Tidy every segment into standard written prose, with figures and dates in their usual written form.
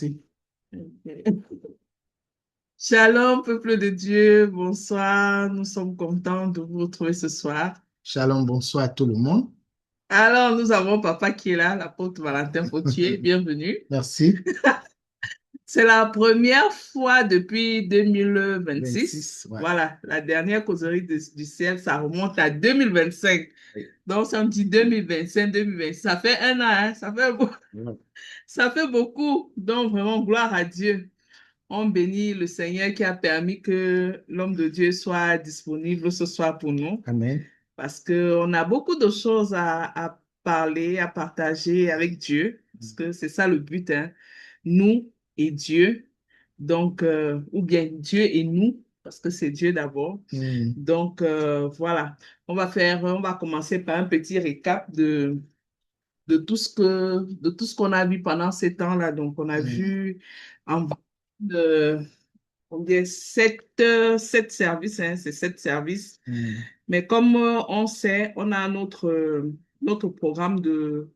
Merci. Shalom, peuple de Dieu, bonsoir. Nous sommes contents de vous retrouver ce soir. Shalom, bonsoir à tout le monde. Alors, nous avons papa qui est là, l'apôtre Valentin Potier. Bienvenue. Merci. C'est la première fois depuis 2026. 26, ouais. Voilà, la dernière causerie du ciel, ça remonte à 2025. Oui. Donc, si on dit 2025, 2026, ça fait un an, hein? Ouais. Ça fait beaucoup. Donc, vraiment, gloire à Dieu. On bénit le Seigneur qui a permis que l'homme de Dieu soit disponible ce soir pour nous, Amen. parce qu'on a beaucoup de choses à parler, à partager avec Dieu, parce que c'est ça le but, hein. Nous et Dieu, donc, ou bien Dieu et nous, parce que c'est Dieu d'abord. Mm. Donc, voilà, on va commencer par un petit récap de tout ce qu'on a vu pendant ces temps-là. Donc, on a Mm. vu en on dit sept services, hein, c'est sept services. Mm. Mais comme on sait, on a notre programme de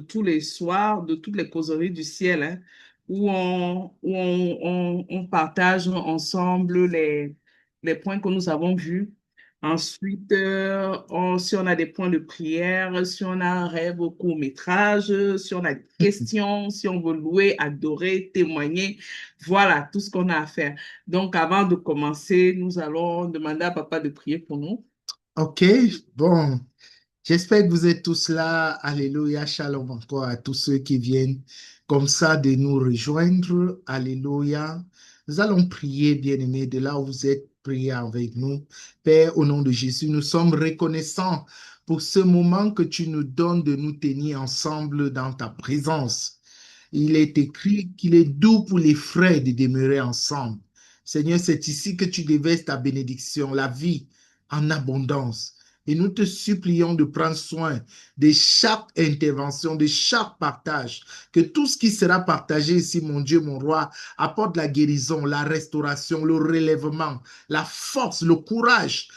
tous les soirs, de toutes les causeries du ciel, hein, où on partage ensemble les points que nous avons vus. Ensuite, si on a des points de prière, si on a un rêve au court-métrage, si on a des questions, si on veut louer, adorer, témoigner, voilà tout ce qu'on a à faire. Donc, avant de commencer, nous allons demander à papa de prier pour nous. OK, bon, j'espère que vous êtes tous là. Alléluia, shalom encore à tous ceux qui viennent comme ça de nous rejoindre. Alléluia. Nous allons prier, bien-aimés, de là où vous êtes, priez avec nous. Père, au nom de Jésus, nous sommes reconnaissants pour ce moment que tu nous donnes de nous tenir ensemble dans ta présence. Il est écrit qu'il est doux pour les frères de demeurer ensemble. Seigneur, c'est ici que tu déverses ta bénédiction, la vie en abondance. Et nous te supplions de prendre soin de chaque intervention, de chaque partage, que tout ce qui sera partagé ici, mon Dieu, mon roi, apporte la guérison, la restauration, le relèvement, la force, le courage,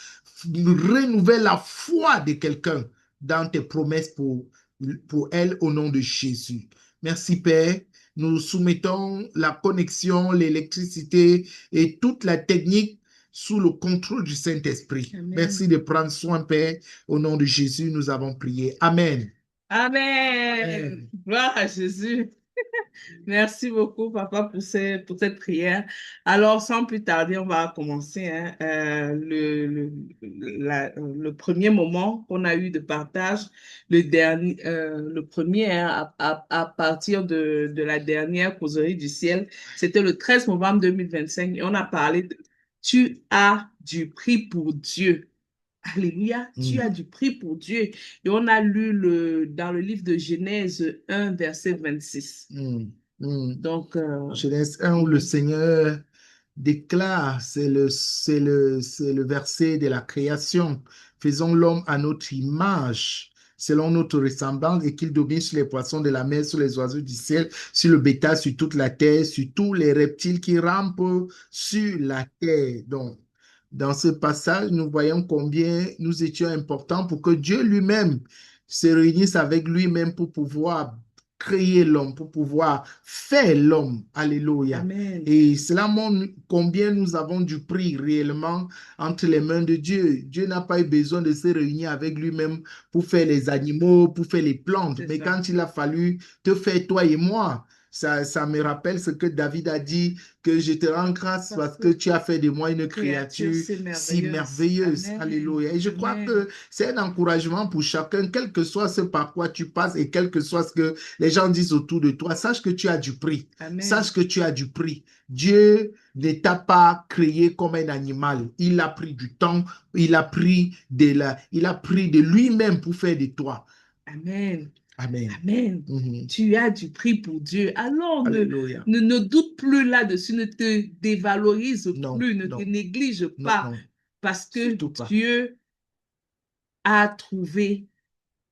renouvelle la foi de quelqu'un dans tes promesses pour elle au nom de Jésus. Merci Père. Nous soumettons la connexion, l'électricité et toute la technique sous le contrôle du Saint-Esprit. Amen. Merci de prendre soin, Père. Au nom de Jésus, nous avons prié. Amen. Amen. Amen. Gloire à Jésus. Merci beaucoup, papa, pour cette prière. Alors, sans plus tarder, on va commencer, hein. Le premier moment qu'on a eu de partage, le premier, hein, à partir de la dernière causerie du ciel, c'était le 13 novembre 2025 et on a parlé de Tu as du prix pour Dieu. Alléluia, tu Mm, as du prix pour Dieu. Et on a lu dans le livre de Genèse 1, verset 26. mm, mm. Donc, Genèse 1 où le mhm, Seigneur déclare, c'est le verset de la création. Faisons l'homme à notre image, selon notre ressemblance, et qu'il domine sur les poissons de la mer, sur les oiseaux du ciel, sur le bétail, sur toute la terre, sur tous les reptiles qui rampent sur la terre. Donc, dans ce passage, nous voyons combien nous étions importants pour que Dieu lui-même se réunisse avec lui-même pour pouvoir créer l'homme, pour pouvoir faire l'homme. Alléluia. Amen. Et cela montre combien nous avons du prix réellement entre les mains de Dieu. Dieu n'a pas eu besoin de se réunir avec lui-même pour faire les animaux, pour faire les plantes. C'est Mais ça. quand il a fallu te faire toi et moi, ça me rappelle ce que David a dit, que je te rends grâce Parce parce que que tu as fait de moi une créature, créature c'est si merveilleuse. merveilleuse. Amen. Alléluia. Et je crois Amen. que c'est un encouragement pour chacun, quel que soit ce par quoi tu passes et quel que soit ce que les gens disent autour de toi. Sache que tu as du prix. Sache Amen. que tu as du prix. Dieu ne t'a pas créé comme un animal. Il a pris du temps, il a pris de lui-même pour faire de toi. Amen. Amen. Amen. Mhm. Tu as du prix pour Dieu. Alors Alléluia. ne doute plus là-dessus, ne te dévalorise Non, plus, ne te non, néglige non, pas, non, parce que surtout pas. Dieu a trouvé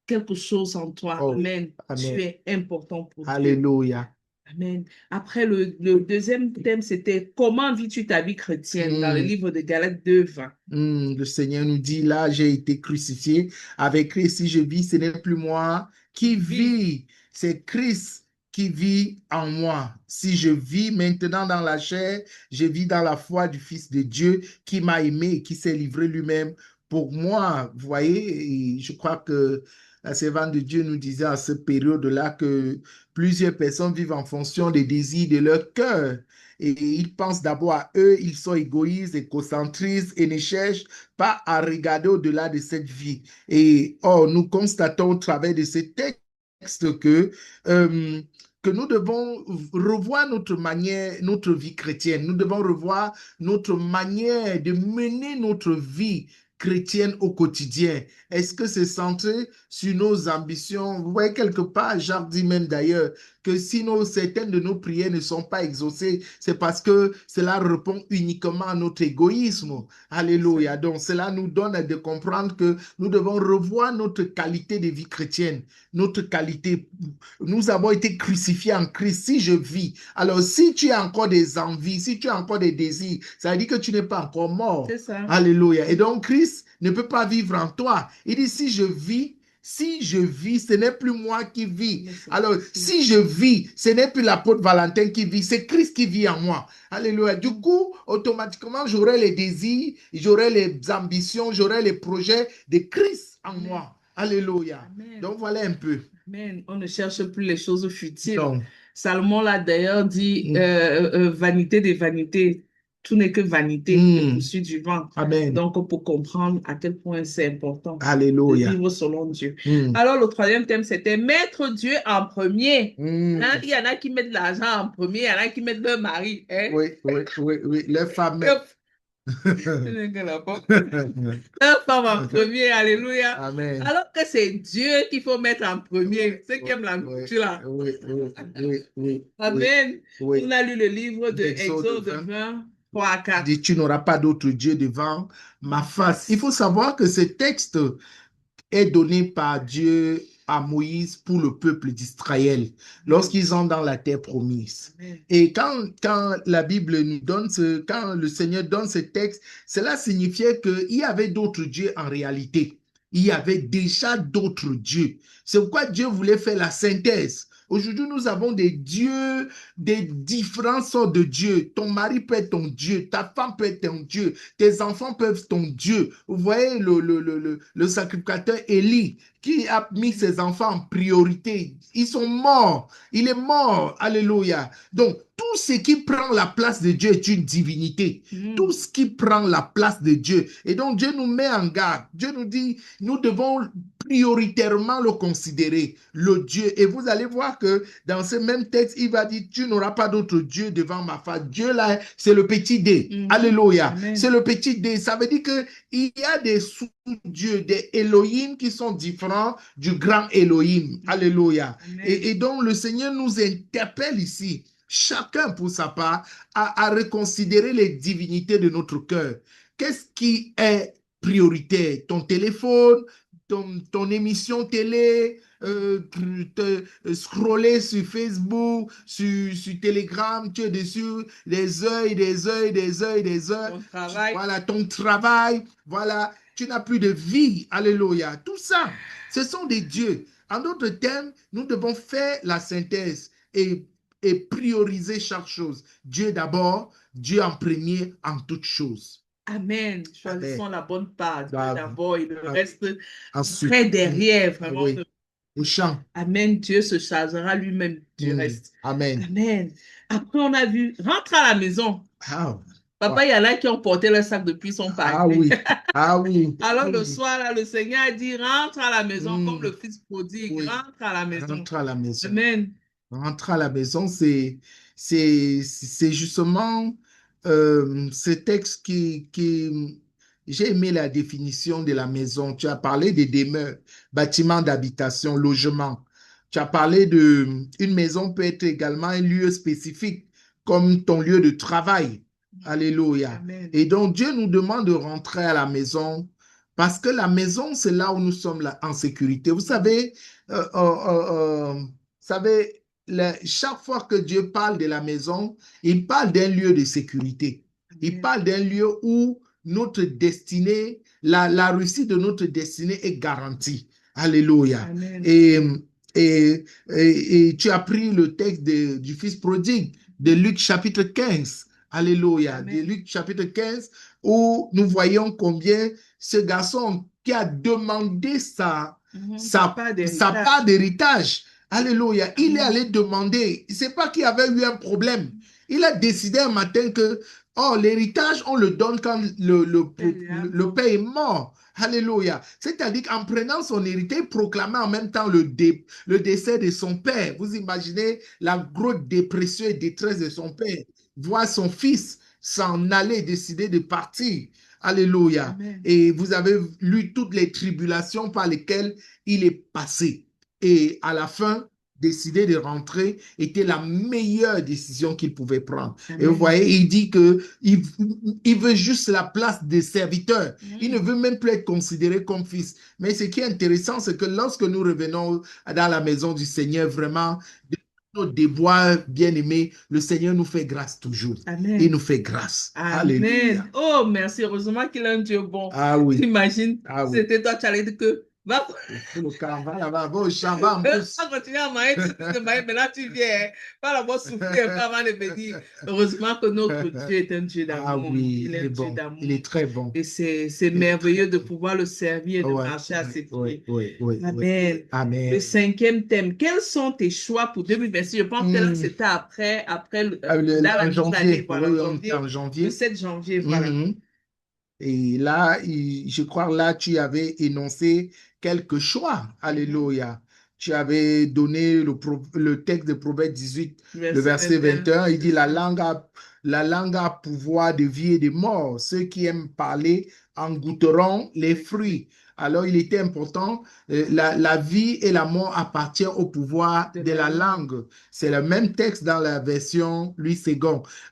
quelque chose en toi. Oh, Amen. Tu amen. es important pour Dieu. Alléluia. Amen. Après, le deuxième thème, c'était comment vis-tu ta vie chrétienne dans le Mm, livre de Galates 2, 20. le Seigneur nous dit, là, j'ai été crucifié avec Christ. Si je vis, ce n'est plus moi qui Qui vit. vis, c'est Christ qui vit en moi. Si je vis maintenant dans la chair, je vis dans la foi du Fils de Dieu qui m'a aimé et qui s'est livré lui-même pour moi. Vous voyez, et je crois que la servante de Dieu nous disait à cette période-là que plusieurs personnes vivent en fonction des désirs de leur cœur. Et ils pensent d'abord à eux, ils sont égoïstes, égocentristes et ne cherchent pas à regarder au-delà de cette vie. Et or, nous constatons au travers de ces textes que nous devons revoir notre manière, notre vie chrétienne. Nous devons revoir notre manière de mener notre vie chrétienne au quotidien. Est-ce que c'est centré sur nos ambitions? Vous voyez quelque part, Jacques dit même d'ailleurs, que si certaines de nos prières ne sont pas exaucées, c'est parce que cela répond uniquement à notre égoïsme. Alléluia. Donc, cela nous donne de comprendre que nous devons revoir notre qualité de vie chrétienne, notre qualité. Nous avons été crucifiés en Christ. Si je vis, alors si tu as encore des envies, si tu as encore des désirs, ça veut dire que tu n'es pas encore mort. C'est ça. Alléluia. Et donc, Christ ne peut pas vivre en toi. Il dit, si je vis, ce n'est plus moi qui vis. Alors, si je vis, ce n'est plus l'apôtre Valentin qui vit, c'est Christ qui vit en moi. Alléluia. Du coup, automatiquement, j'aurai les désirs, j'aurai les ambitions, j'aurai les projets de Christ en moi. Alléluia. Amen. Donc, voilà un peu. Amen. On ne cherche plus les choses futiles. Donc, Salomon, là, d'ailleurs, dit vanité des vanités. Tout n'est que vanité, le poursuite du vent. Amen. Donc, pour comprendre à quel point c'est important Alléluia. de vivre selon Dieu. Alors, le troisième thème, c'était mettre Dieu en premier. Hein? Il y en a qui mettent l'argent en premier, il y en a qui mettent leur mari. Hein? Oui. Les femmes. Leur femme en premier, alléluia. Amen. Alors que c'est Dieu qu'il faut mettre en premier. Ceux qui aiment la nourriture là. Oui. Amen. On a lu le livre de Exode 20, 3 à 4. Dit, tu n'auras pas d'autre Dieu devant ma face. Il faut savoir que ce texte est donné par Dieu à Moïse pour le peuple d'Israël lorsqu'ils sont dans la terre promise. Amen. Et quand la Bible nous donne quand le Seigneur donne ce texte, cela signifiait qu'il y avait d'autres dieux en réalité. Il y avait déjà d'autres dieux. C'est pourquoi Dieu voulait faire la synthèse. Aujourd'hui, nous avons des dieux, des différentes sortes de dieux. Ton mari peut être ton Dieu, ta femme peut être ton Dieu, tes enfants peuvent être ton Dieu. Vous voyez le sacrificateur Élie qui a mis ses enfants en priorité. Ils sont morts. Il est mort. Alléluia. Donc, tout ce qui prend la place de Dieu est une divinité. Tout ce qui prend la place de Dieu. Et donc, Dieu nous met en garde. Dieu nous dit, nous devons prioritairement le considérer, le Dieu. Et vous allez voir que dans ce même texte, il va dire, tu n'auras pas d'autre Dieu devant ma face. Dieu là, c'est le petit D. Alléluia. C'est le petit D. Ça veut dire qu'il y a des sous-dieux, des Elohim qui sont différents du grand Elohim. Alléluia. Et donc, le Seigneur nous interpelle ici, chacun pour sa part, à reconsidérer les divinités de notre cœur. Qu'est-ce qui est prioritaire? Ton téléphone, ton émission télé, scroller sur Facebook, sur Telegram, tu es dessus des heures. Voilà, ton travail, voilà, tu n'as plus de vie. Alléluia. Tout ça, ce sont des dieux. En d'autres termes, nous devons faire la synthèse et prioriser chaque chose. Dieu d'abord, Dieu en premier en toutes choses. Amen. Choisissons la bonne part d'abord et le reste très derrière, vraiment. Oui. Au champ. Amen. Dieu se chargera lui-même du reste. Amen. Amen. Après, on a vu, rentre à la maison. Papa, il y en a qui ont porté leur sac depuis son parti. Oui. Alors, le soir, là, le Seigneur a dit, rentre à la maison comme le fils prodigue. Rentre à la maison. Rentre à la maison. Amen. Rentre à la maison, c'est justement ce texte qui j'ai aimé la définition de la maison. Tu as parlé des demeures, bâtiments d'habitation, logement. Tu as parlé une maison peut être également un lieu spécifique, comme ton lieu de travail. Alléluia. Amen. Et donc, Dieu nous demande de rentrer à la maison parce que la maison, c'est là où nous sommes là, en sécurité. Vous savez, chaque fois que Dieu parle de la maison, il parle d'un lieu de sécurité. Il parle d'un lieu où notre destinée, la réussite de notre destinée est garantie. Alléluia. Amen. Et tu as pris le texte du fils prodigue de Luc chapitre 15. Alléluia. Amen. De Luc chapitre 15, où nous voyons combien ce garçon qui a demandé sa part d'héritage. Alléluia. Il est allé demander. C'est pas qu'il avait eu un problème. Il a décidé un matin que l'héritage, on le donne quand le père est mort. Alléluia. C'est-à-dire qu'en prenant son hérité, il proclamait en même temps le décès de son père. Vous imaginez la grosse dépression et détresse de son père. Voir son fils s'en aller, décider de partir. Alléluia. Amen. Et vous avez lu toutes les tribulations par lesquelles il est passé. Et à la fin, décider de rentrer était la meilleure décision qu'il pouvait prendre. Amen. Et vous voyez, il dit qu'il veut juste la place des serviteurs. Il ne veut même plus être considéré comme fils. Mais ce qui est intéressant, c'est que lorsque nous revenons dans la maison du Seigneur, vraiment, nos déboires, bien-aimés, le Seigneur nous fait grâce toujours. Amen. Il nous fait grâce. Amen. Alléluia. Oh, merci. Heureusement qu'il est un Dieu bon. Ah oui. T'imagines, Ah oui. c'était toi, tu allais dire que va au champ, va en plus. Va continuer à manger, mais là tu viens, pas l'avoir soufflé avant de me dire. Heureusement que notre Dieu est un Dieu d'amour. Ah oui, il est un Dieu d'amour. Il est très bon. Et c'est merveilleux de pouvoir le servir et de marcher à ses pieds. Oui. Amen. Amen. Le 5e thème, quels sont tes choix pour 2026? Je pense que là, c'était après en janvier. Voilà, en janvier. Le 7 janvier, voilà. Et là, je crois là, tu avais énoncé quelques choix. Alléluia. Tu avais donné le texte de Proverbe 18, le verset 21. Il dit la langue a pouvoir de vie et de mort. Ceux qui aiment parler en goûteront les fruits. Alors, il était important, la vie et la mort appartiennent au pouvoir de la langue. C'est le même texte dans la version Louis II.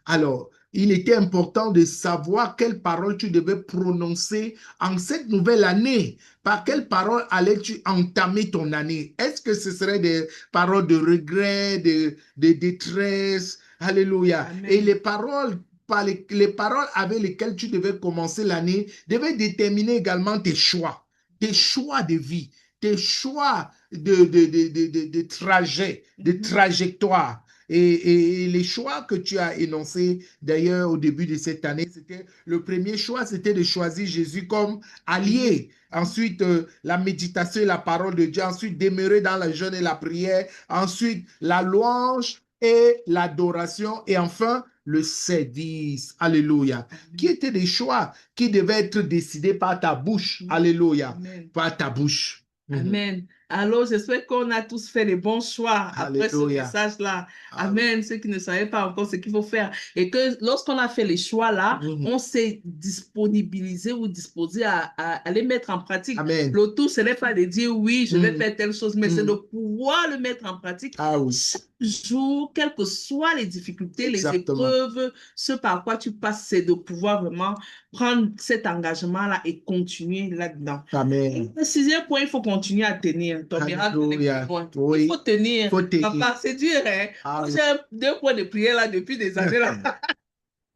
Alors, il était important de savoir quelles paroles tu devais prononcer en cette nouvelle année. Par quelles paroles allais-tu entamer ton année? Est-ce que ce serait des paroles de regret, de détresse? Alléluia. Amen. Et les paroles avec lesquelles tu devais commencer l'année devaient déterminer également tes choix de vie, tes choix de trajet, de trajectoire. Et les choix que tu as énoncés d'ailleurs au début de cette année, c'était le premier choix, c'était de choisir Jésus comme allié. Ensuite, la méditation et la parole de Dieu. Ensuite, demeurer dans la jeûne et la prière. Ensuite, la louange et l'adoration. Et enfin, le service. Alléluia. Amen. Qui étaient des choix qui devaient être décidés par ta bouche. Alléluia. Amen. Par ta bouche. Amen. Alors, j'espère qu'on a tous fait les bons choix après ce message-là. Amen. Ceux qui ne savaient pas encore ce qu'il faut faire. Et que lorsqu'on a fait les choix-là, on s'est disponibilisé ou disposé à les mettre en pratique. Amen. Le tout, ce n'est pas de dire oui, je vais faire telle chose, mais c'est de pouvoir le mettre en pratique chaque jour, quelles que soient les difficultés, les épreuves, ce par quoi tu passes, c'est de pouvoir vraiment prendre cet engagement-là et continuer là-dedans. Amen. Le 6e point, il faut continuer à tenir. Ton miracle n'est plus loin. Oui. Il faut tenir. Papa, c'est dur, hein? J'ai 2 points de prière là depuis des années là.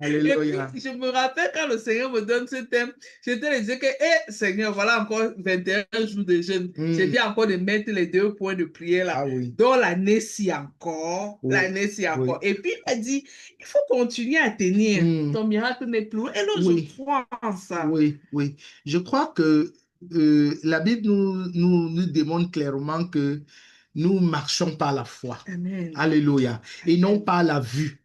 Alléluia. Et puis, je me rappelle quand le Seigneur me donne ce thème, je te disais que, Seigneur, voilà encore 21 jours de jeûne. J'ai bien encore de mettre les 2 points de prière là. Donc, l'année-ci encore. L'année-ci encore. Et puis, il m'a dit, il faut continuer à tenir. Ton miracle n'est plus loin. Et là, je crois en ça. Oui. Je crois que la Bible nous démontre clairement que nous marchons par la foi. Amen. Alléluia. Et non par la vue.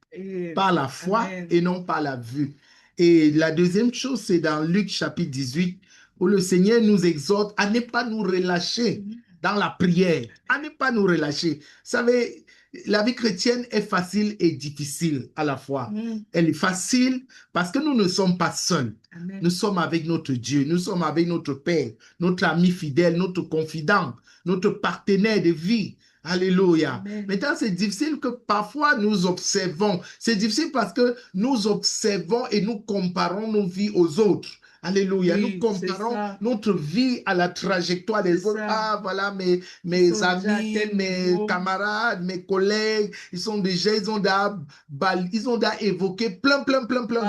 Par la foi et non par la vue. Et la deuxième chose, c'est dans Luc chapitre 18, où le Seigneur nous exhorte à ne pas nous relâcher dans la prière, à ne pas nous relâcher. Vous savez, la vie chrétienne est facile et difficile à la fois. Elle est facile parce que nous ne sommes pas seuls. Amen. Nous sommes avec notre Dieu, nous sommes avec notre Père, notre ami fidèle, notre confident, notre partenaire de vie. Alléluia. Amen. Maintenant, c'est difficile que parfois nous observons. C'est difficile parce que nous observons et nous comparons nos vies aux autres. Alléluia. Nous comparons notre vie à la trajectoire des autres. Ah, voilà, mes amis, mes camarades, mes collègues, ils ont déjà évoqué plein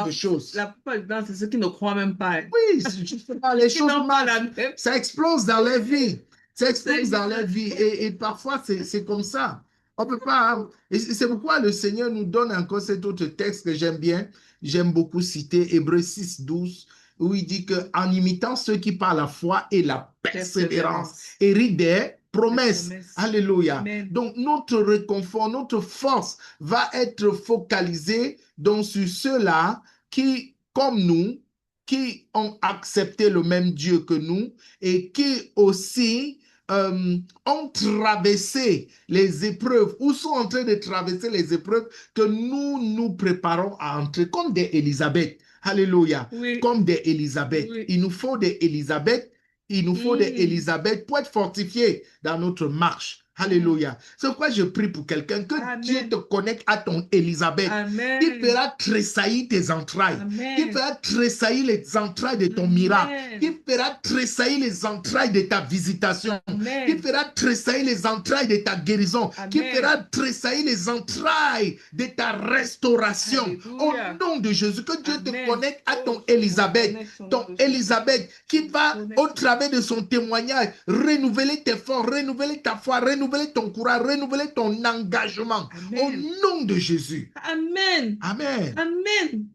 de choses. La plupart du temps, c'est ceux qui ne croient même pas. Oui, justement, les choses marchent. Ça explose dans leur vie. Ça expose dans leur vie. Et parfois, c'est comme ça. On peut pas. Et c'est pourquoi le Seigneur nous donne encore cet autre texte que j'aime bien. J'aime beaucoup citer Hébreux 6, 12, où il dit qu'en imitant ceux qui par la foi et la persévérance héritent des promesses. Alléluia. Amen. Donc, notre réconfort, notre force va être focalisée donc sur ceux-là qui, comme nous, qui ont accepté le même Dieu que nous et qui aussi ont traversé les épreuves ou sont en train de traverser les épreuves que nous préparons à entrer, comme des Élisabeth. Alléluia. Oui. Comme des Élisabeth. Oui. Il nous faut des Élisabeth. Il nous faut des Élisabeth pour être fortifiés dans notre marche. Alléluia. C'est pourquoi je prie pour quelqu'un que Amen. Dieu te connecte à ton Élisabeth. Amen. Qui fera tressaillir tes entrailles. Amen. Qui fera tressaillir les entrailles de ton miracle. Qui fera tressaillir les entrailles de ta visitation. Amen. Qui fera tressaillir les entrailles de ta guérison. Amen. Qui fera tressaillir les entrailles de ta restauration. Alléluia. Au nom de Jésus, que Dieu Amen. te connecte à ton Oh, Élisabeth. Ton connecte. Élisabeth qui va, au travers de son témoignage, renouveler tes forces, renouveler ta foi, renouveler ton courage, renouveler ton engagement. Amen. Au nom de Jésus. Amen. Amen. Amen.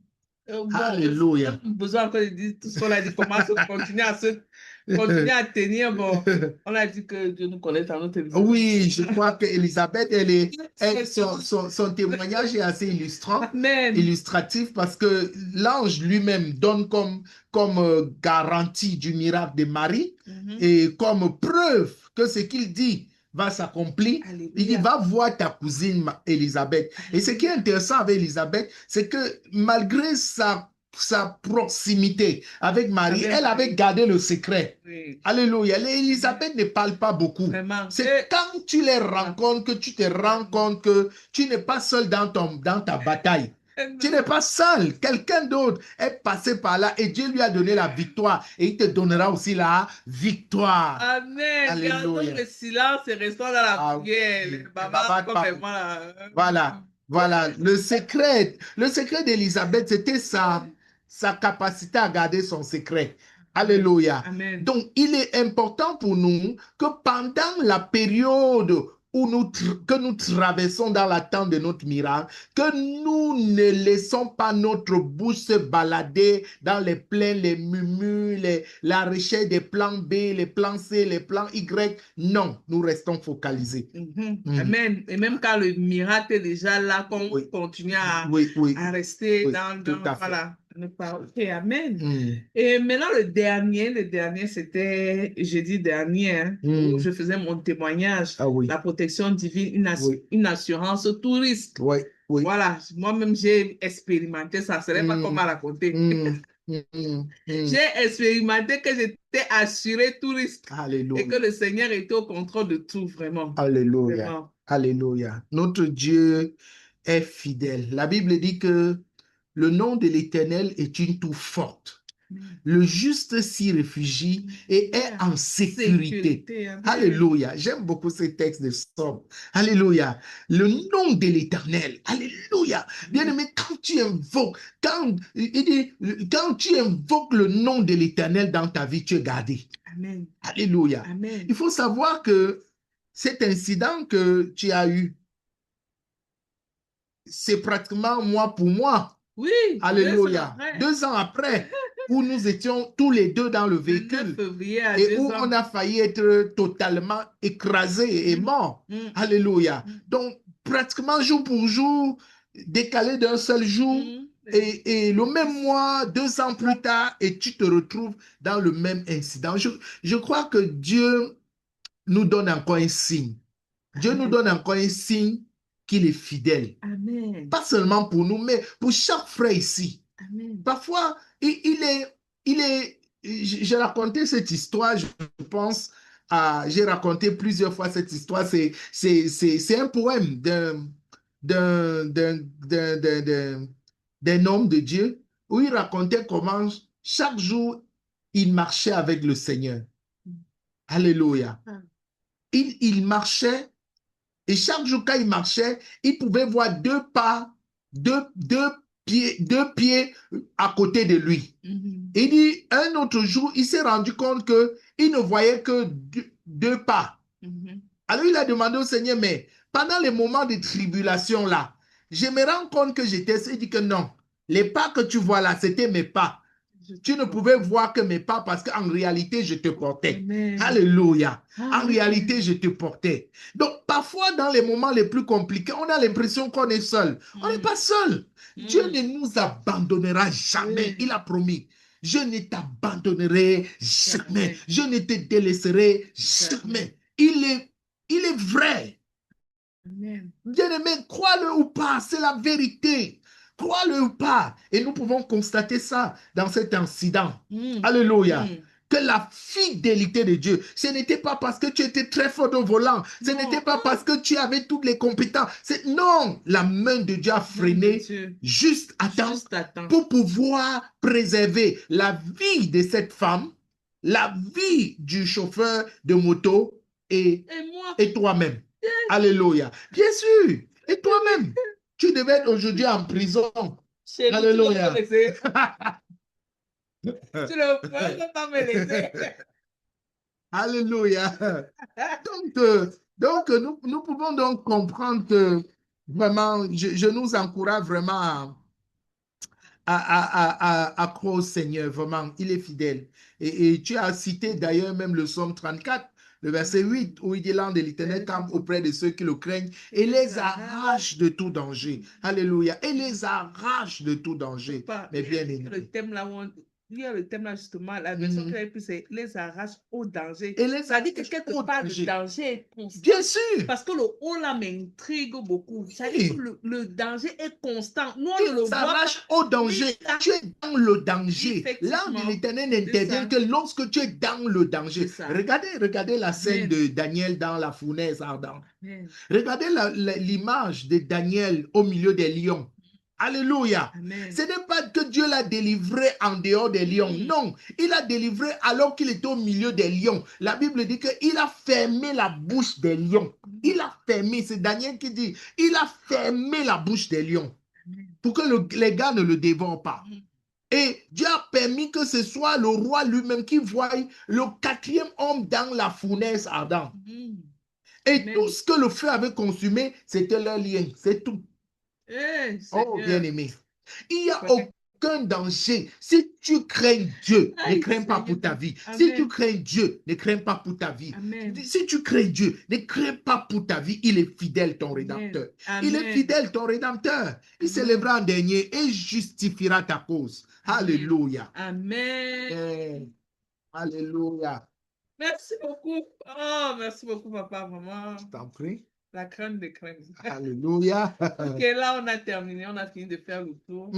Bon, Alléluia. Besoin encore de dire tout ce qu'on a dit, comment continuer à tenir. Bon, on a dit que Dieu nous connaît dans notre Élisabeth. Oui, je crois qu'Élisabeth, son témoignage est assez illustrant, Amen. illustratif, parce que l'ange lui-même donne comme garantie du miracle de Marie et comme preuve que ce qu'il dit va s'accomplir. Il dit, va voir ta cousine Élisabeth. Et ce qui est intéressant avec Élisabeth, c'est que malgré sa proximité avec Marie, elle avait gardé le secret. Oui. Alléluia. Élisabeth ne parle pas beaucoup. C'est quand tu les rencontres que tu te rends compte que tu n'es pas seul dans ta bataille. Tu n'es pas seul. Quelqu'un d'autre est passé par là et Dieu lui a donné la victoire et il te donnera aussi la victoire. Amen. Gardons le silence et restons dans la prière. Voilà. Le secret d'Élisabeth, c'était sa capacité à garder son secret. Alléluia. Amen. Donc, il est important pour nous que pendant la période que nous traversons dans l'attente de notre miracle, que nous ne laissons pas notre bouche se balader dans les plaines, les murmures, la recherche des plans B, les plans C, les plans Y. Non, nous restons focalisés. Amen. Et même quand le miracle est déjà là, qu'on continue à rester dans voilà. Ok, amen. Et maintenant, le dernier, c'était jeudi dernier, où je faisais mon témoignage, la protection divine, une assurance tout risque. Voilà, moi-même, j'ai expérimenté ça, ce n'est pas comme à raconter. J'ai expérimenté que j'étais assuré tout risque. Alléluia. Et que le Seigneur était au contrôle de tout, vraiment. Alléluia. Vraiment. Alléluia. Notre Dieu est fidèle. La Bible dit que le nom de l'Éternel est une tour forte. Le juste s'y réfugie et est en sécurité. Alléluia. J'aime beaucoup ces textes de Psaume. Alléluia. Le nom de l'Éternel. Alléluia. Bien-aimé, quand tu invoques le nom de l'Éternel dans ta vie, tu es gardé. Amen. Alléluia. Amen. Il faut savoir que cet incident que tu as eu, c'est pratiquement mois pour mois. Oui. Alléluia. 2 ans après, où nous étions tous les deux dans le véhicule et où on a failli être totalement écrasés et morts. Alléluia. Donc, pratiquement jour pour jour, décalé d'un seul jour, et le même mois, 2 ans plus tard, et tu te retrouves dans le même incident. Je crois que Dieu nous donne encore un signe. Dieu nous donne encore un signe qu'il est fidèle. Amen. Pas seulement pour nous, mais pour chaque frère ici. Amen. Parfois, j'ai raconté cette histoire, je pense, j'ai raconté plusieurs fois cette histoire. C'est un poème d'un homme de Dieu où il racontait comment chaque jour il marchait avec le Seigneur. Alléluia. Il marchait et chaque jour quand il marchait, il pouvait voir 2 pas, deux pieds à côté de lui. Il dit, un autre jour, il s'est rendu compte qu'il ne voyait que 2 pas. Alors il a demandé au Seigneur, mais pendant les moments de tribulation là, je me rends compte que j'étais, il dit que non, les pas que tu vois là, c'était mes pas. Tu ne pouvais voir que mes pas parce qu'en réalité, je te portais. Amen. Alléluia. En Amen. réalité, je te portais. Donc, parfois, dans les moments les plus compliqués, on a l'impression qu'on est seul. On n'est pas seul. Dieu ne nous abandonnera jamais. Il a promis. Je ne t'abandonnerai jamais. Je ne te délaisserai jamais. Il est vrai. Bien-aimé, crois-le ou pas, c'est la vérité. Crois-le ou pas. Et nous pouvons constater ça dans cet incident. Alléluia. Que la fidélité de Dieu, ce n'était pas parce que tu étais très fort au volant, ce n'était pas parce que tu avais toutes les compétences. Non, la main de Dieu a freiné juste à temps pour pouvoir préserver la vie de cette femme, la vie du chauffeur de moto et toi-même. Alléluia. Bien sûr. Et toi-même, tu devais être aujourd'hui en prison. Alléluia. Tu ne peux pas me laisser. Alléluia. Donc nous pouvons donc comprendre que vraiment, je nous encourage vraiment à croire au Seigneur. Vraiment, il est fidèle. Et tu as cité d'ailleurs même le psaume 34, le verset 8, où il dit l'ange de l'Éternel campe auprès de ceux qui le craignent et les arrache de tout danger. Alléluia. Et les arrache de tout danger. Mais bien aimé. Le thème là, il y a le thème là justement, la version que j'avais prise, c'est les arrache au danger. Et les Ça dit que quelque part le danger est constant. Bien sûr. Parce que le haut là m'intrigue beaucoup. Ça dit que le danger est constant. Nous, on ne le voit pas. S'arrache au danger. Tu es dans le danger. L'ange de l'Éternel n'intervient que lorsque tu es dans le danger. Regardez la scène de Daniel dans la fournaise ardente. Regardez l'image de Daniel au milieu des lions. Alléluia. Ce n'est pas que Dieu l'a délivré en dehors des lions. Non, il l'a délivré alors qu'il était au milieu des lions. La Bible dit qu'il a fermé la bouche des lions. Il a fermé, c'est Daniel qui dit, il a fermé la bouche des lions pour que les gars ne le dévorent pas. Et Dieu a permis que ce soit le roi lui-même qui voie le 4e homme dans la fournaise ardente. Et tout ce que le feu avait consumé, c'était leur lien. C'est tout. Oh, bien-aimé. Il n'y a aucun danger. Si tu crains Dieu, ne crains pas pour ta vie. Si tu crains Dieu, ne crains pas pour ta vie. Si tu crains Dieu, ne crains pas pour ta vie. Il est fidèle, ton Rédempteur. Il est fidèle, ton Rédempteur. Il s'élèvera en dernier et justifiera ta cause. Alléluia. Amen. Alléluia. Merci beaucoup. Oh, merci beaucoup, papa, maman. Je t'en prie. La crème de crème. Alléluia. Ok, là, on a terminé. On a fini de faire le tour.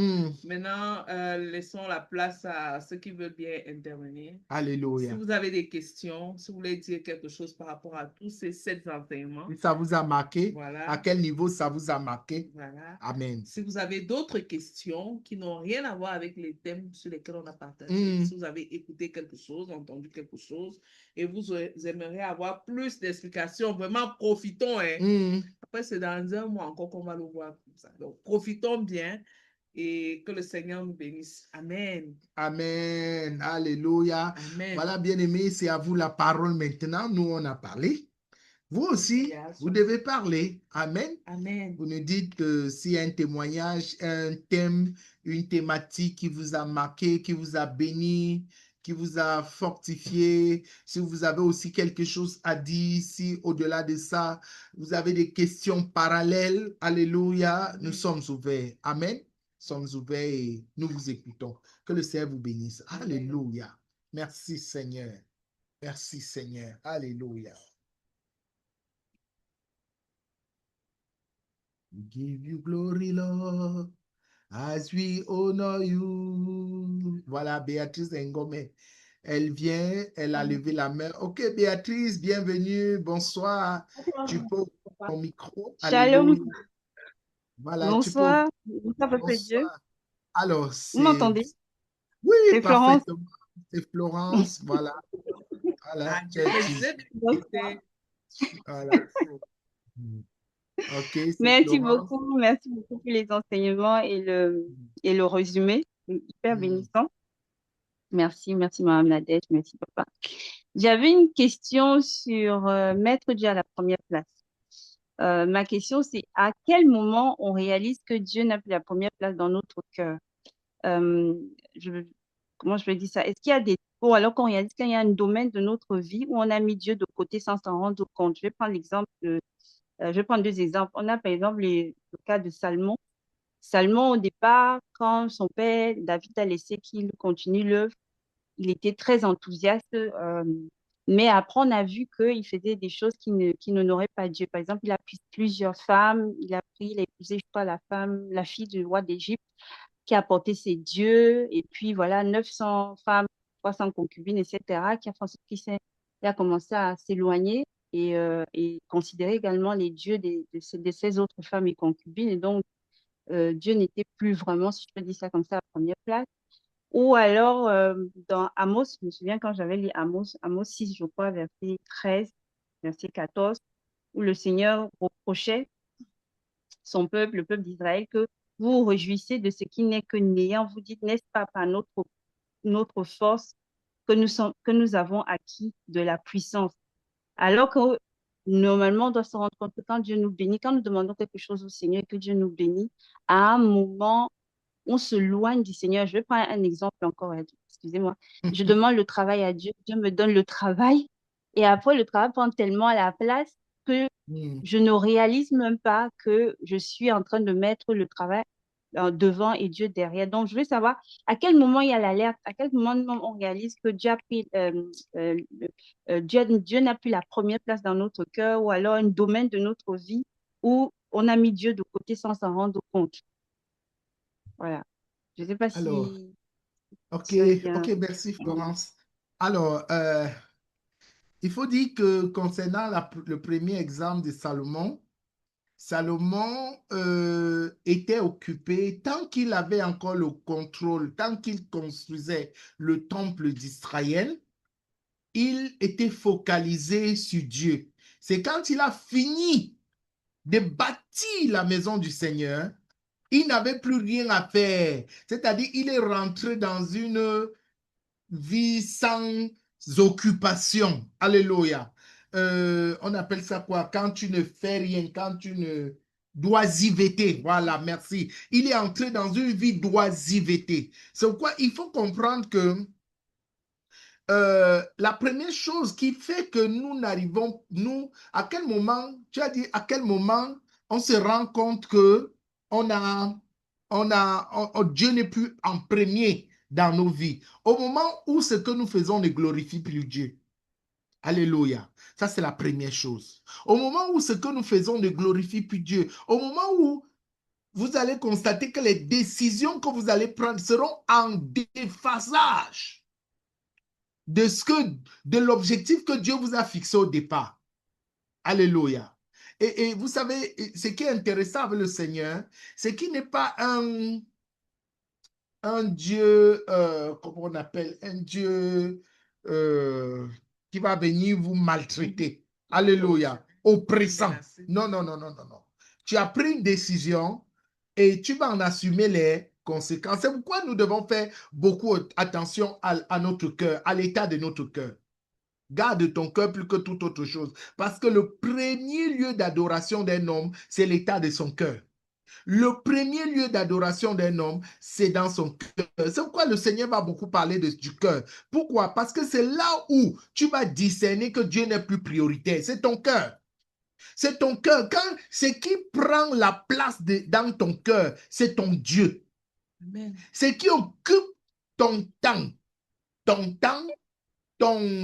Maintenant, laissons la place à ceux qui veulent bien intervenir. Alléluia. Si vous avez des questions, si vous voulez dire quelque chose par rapport à tous ces 7 enseignements. Si ça vous a marqué, voilà. À quel niveau ça vous a marqué. Voilà. Amen. Si vous avez d'autres questions qui n'ont rien à voir avec les thèmes sur lesquels on a partagé, si vous avez écouté quelque chose, entendu quelque chose, et vous aimeriez avoir plus d'explications, vraiment profitons. Après, c'est dans un mois encore qu'on va le voir comme ça. Donc, profitons bien et que le Seigneur nous bénisse. Amen. Amen. Alléluia. Amen. Voilà, bien-aimés, c'est à vous la parole maintenant. Nous, on a parlé. Vous aussi, vous devez parler. Amen. Amen. Vous nous dites que s'il y a un témoignage, un thème, une thématique qui vous a marqué, qui vous a béni, qui vous a fortifié, si vous avez aussi quelque chose à dire, si au-delà de ça, vous avez des questions parallèles, alléluia, nous sommes ouverts. Amen. Nous sommes ouverts et nous vous écoutons. Que le Seigneur vous bénisse. Alléluia. Merci Seigneur. Merci Seigneur. Alléluia. We give you glory, Lord, as we honor you. Voilà, Béatrice Ngomé. Elle vient, elle a levé la main. Ok, Béatrice, bienvenue, bonsoir. Tu peux ton micro. Shalom. Alléluia. Voilà, bonsoir. Bonsoir, Papa Dieu. Alors, vous m'entendez? Oui, c'est Florence. C'est Florence, voilà. Voilà. Voilà. Okay, merci beaucoup pour les enseignements et le résumé, hyper bénissant. Merci Madame Nadège, merci papa. J'avais une question sur mettre Dieu à la première place. Ma question, c'est à quel moment on réalise que Dieu n'a plus la première place dans notre cœur? Euh, je, comment je peux dire ça? Est-ce qu'il y a des... Ou alors qu'on réalise qu'il y a un domaine de notre vie où on a mis Dieu de côté sans s'en rendre compte. Je vais prendre l'exemple je vais prendre deux exemples. On a par exemple le cas de Salomon. Salomon, au départ, quand son père David a laissé qu'il continue l'œuvre, il était très enthousiaste, mais après, on a vu qu'il faisait des choses qui n'honoraient pas Dieu. Par exemple, il a pris plusieurs femmes, il a épousé, je crois, la fille du roi d'Égypte, qui a porté ses dieux, et puis voilà, 900 femmes, 300 concubines, etc., qui a fait en sorte il a commencé à s'éloigner et considérer également les dieux de ces autres femmes et concubines. Et donc, Dieu n'était plus vraiment, si je peux dire ça comme ça, à première place. Ou alors, dans Amos, je me souviens quand j'avais lu Amos 6, je crois, verset 13, verset 14, où le Seigneur reprochait son peuple, le peuple d'Israël, que vous vous réjouissez de ce qui n'est que néant. Vous dites, n'est-ce pas par notre force que nous avons acquis de la puissance? Alors que normalement, on doit se rendre compte que quand Dieu nous bénit, quand nous demandons quelque chose au Seigneur et que Dieu nous bénit, à un moment, on se loigne du Seigneur. Je vais prendre un exemple encore. Excusez-moi. Je demande le travail à Dieu. Dieu me donne le travail. Et après, le travail prend tellement la place que Hmm. je ne réalise même pas que je suis en train de mettre le travail devant et Dieu derrière. Donc, je veux savoir à quel moment il y a l'alerte, à quel moment on réalise que Dieu a pris, Dieu n'a plus la première place dans notre cœur ou alors un domaine de notre vie où on a mis Dieu de côté sans s'en rendre compte. Voilà. Je ne sais pas Alors, si ok, ça vient. ok, merci Florence. Alors, il faut dire que concernant le premier exemple de Salomon, Salomon était occupé, tant qu'il avait encore le contrôle, tant qu'il construisait le temple d'Israël, il était focalisé sur Dieu. C'est quand il a fini de bâtir la maison du Seigneur, il n'avait plus rien à faire. C'est-à-dire, il est rentré dans une vie sans occupation. Alléluia. On appelle ça quoi? Quand tu ne fais rien, quand tu ne d'oisiveté. Voilà, merci. Il est entré dans une vie d'oisiveté. C'est pourquoi il faut comprendre que la première chose qui fait que nous n'arrivons, à quel moment, tu as dit, à quel moment on se rend compte que Dieu n'est plus en premier dans nos vies. Au moment où ce que nous faisons ne glorifie plus Dieu. Alléluia. Ça, c'est la première chose. Au moment où ce que nous faisons ne glorifie plus Dieu. Au moment où vous allez constater que les décisions que vous allez prendre seront en déphasage de l'objectif que Dieu vous a fixé au départ. Alléluia. Et vous savez, ce qui est intéressant avec le Seigneur, c'est qu'il n'est pas un Dieu, comment on appelle, un Dieu qui va venir vous maltraiter. Alléluia. Oppressant. Non, non, non, non, non, non. Tu as pris une décision et tu vas en assumer les conséquences. C'est pourquoi nous devons faire beaucoup attention à notre cœur, à l'état de notre cœur. Garde ton cœur plus que toute autre chose. Parce que le premier lieu d'adoration d'un homme, c'est l'état de son cœur. Le premier lieu d'adoration d'un homme, c'est dans son cœur. C'est pourquoi le Seigneur va beaucoup parler du cœur. Pourquoi? Parce que c'est là où tu vas discerner que Dieu n'est plus prioritaire. C'est ton cœur. C'est ton cœur. Quand ce qui prend la place dans ton cœur, c'est ton Dieu. Amen. Ce qui occupe ton temps,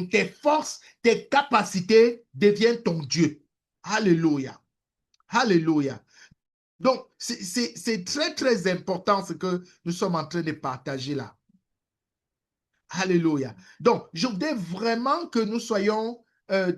tes forces, tes capacités deviennent ton Dieu. Alléluia. Alléluia. Donc, c'est très, très important ce que nous sommes en train de partager là. Alléluia. Donc, je voudrais vraiment que nous soyons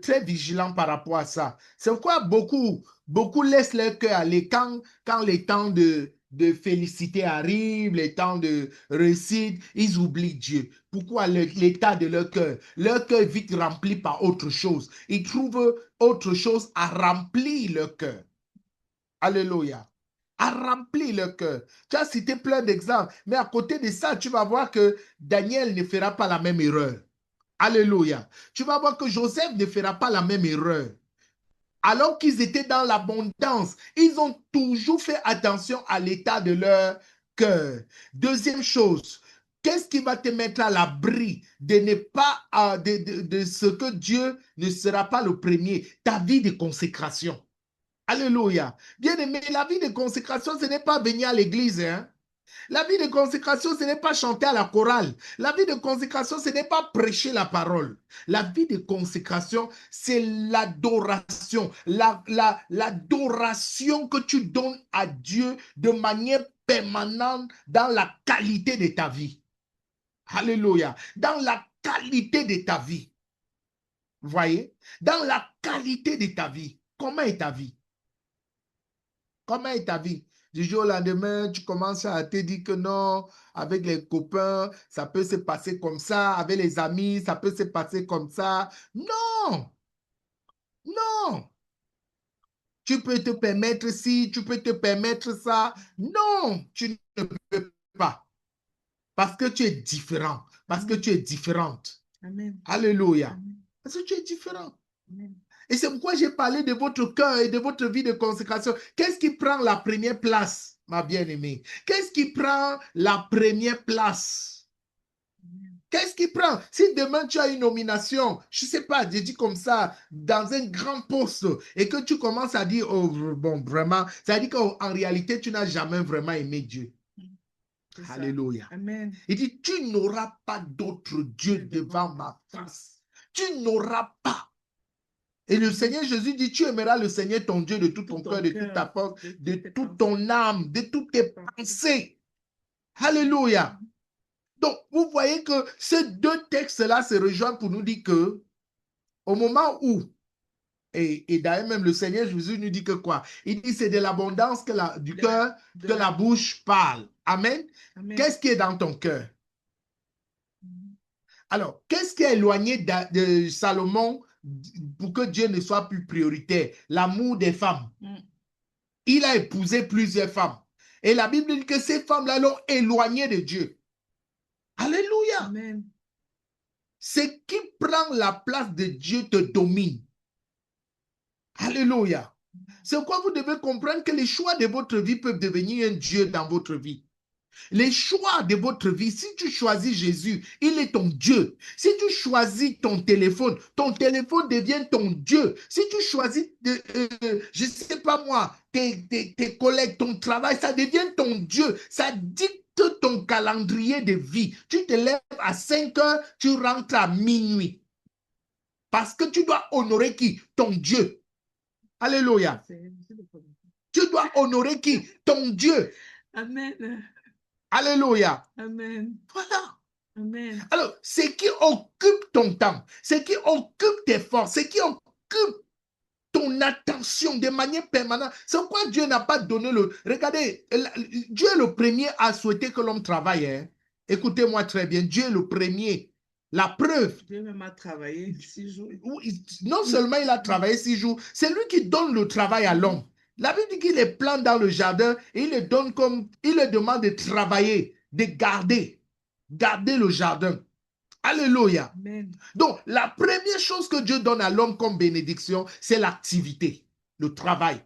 très vigilants par rapport à ça. C'est pourquoi beaucoup laissent leur cœur aller quand les temps de félicité arrivent, les temps de réussite, ils oublient Dieu. Pourquoi l'état de leur cœur? Leur cœur est vite rempli par autre chose. Ils trouvent autre chose à remplir leur cœur. Alléluia. À remplir le cœur. Tu as cité plein d'exemples, mais à côté de ça, tu vas voir que Daniel ne fera pas la même erreur. Alléluia. Tu vas voir que Joseph ne fera pas la même erreur. Alors qu'ils étaient dans l'abondance, ils ont toujours fait attention à l'état de leur cœur. Deuxième chose, qu'est-ce qui va te mettre à l'abri de ne pas de ce que Dieu ne sera pas le premier? Ta vie de consécration. Alléluia. Bien aimé, la vie de consécration, ce n'est pas venir à l'église, hein? La vie de consécration, ce n'est pas chanter à la chorale. La vie de consécration, ce n'est pas prêcher la parole. La vie de consécration, c'est l'adoration. L'adoration que tu donnes à Dieu de manière permanente dans la qualité de ta vie. Alléluia. Dans la qualité de ta vie. Vous voyez? Dans la qualité de ta vie. Comment est ta vie? Comment est ta vie? Du jour au lendemain, tu commences à te dire que non, avec les copains, ça peut se passer comme ça, avec les amis, ça peut se passer comme ça. Non, non. Tu peux te permettre ci, tu peux te permettre ça. Non, tu ne peux pas. Parce que tu es différent. Parce que tu es différente. Amen. Alléluia. Amen. Parce que tu es différent. Amen. Et c'est pourquoi j'ai parlé de votre cœur et de votre vie de consécration. Qu'est-ce qui prend la première place, ma bien-aimée? Qu'est-ce qui prend la première place? Qu'est-ce qui prend? Si demain tu as une nomination, je ne sais pas, je dis comme ça, dans un grand poste, et que tu commences à dire, oh, bon, vraiment, ça veut dire qu'en réalité, tu n'as jamais vraiment aimé Dieu. Alléluia. Amen. Il dit, tu n'auras pas d'autre Dieu devant ma face. Tu n'auras pas. Et le Seigneur Jésus dit, tu aimeras le Seigneur ton Dieu de tout ton cœur, de toute ta force, de toute ton âme, de toutes tes pensées. Alléluia. Donc, vous voyez que ces deux textes-là se rejoignent pour nous dire que au moment où, et d'ailleurs même le Seigneur Jésus nous dit que quoi? Il dit c'est de l'abondance du cœur que la bouche parle. Amen. Amen. Qu'est-ce qui est dans ton cœur? Alors, qu'est-ce qui a éloigné de Salomon pour que Dieu ne soit plus prioritaire? L'amour des femmes. Il a épousé plusieurs femmes. Et la Bible dit que ces femmes-là l'ont éloigné de Dieu. Alléluia. Amen. Ce qui prend la place de Dieu te domine. Alléluia. C'est pourquoi vous devez comprendre que les choix de votre vie peuvent devenir un Dieu dans votre vie. Les choix de votre vie, si tu choisis Jésus, il est ton Dieu. Si tu choisis ton téléphone devient ton Dieu. Si tu choisis, je ne sais pas moi, tes collègues, ton travail, ça devient ton Dieu. Ça dicte ton calendrier de vie. Tu te lèves à 5 heures, tu rentres à minuit. Parce que tu dois honorer qui? Ton Dieu. Alléluia. Tu dois honorer qui? Ton Dieu. Amen. Alléluia. Amen. Voilà. Amen. Alors, ce qui occupe ton temps, ce qui occupe tes forces, ce qui occupe ton attention de manière permanente, c'est pourquoi Dieu n'a pas donné le... Regardez, Dieu est le premier à souhaiter que l'homme travaille. Hein? Écoutez-moi très bien, Dieu est le premier. La preuve. Dieu même a travaillé 6 jours. Non seulement il a travaillé 6 jours, c'est lui qui donne le travail à l'homme. La Bible dit qu'il les plante dans le jardin et il les donne comme, il leur demande de travailler, de garder le jardin. Alléluia. Amen. Donc, la première chose que Dieu donne à l'homme comme bénédiction, c'est l'activité, le travail.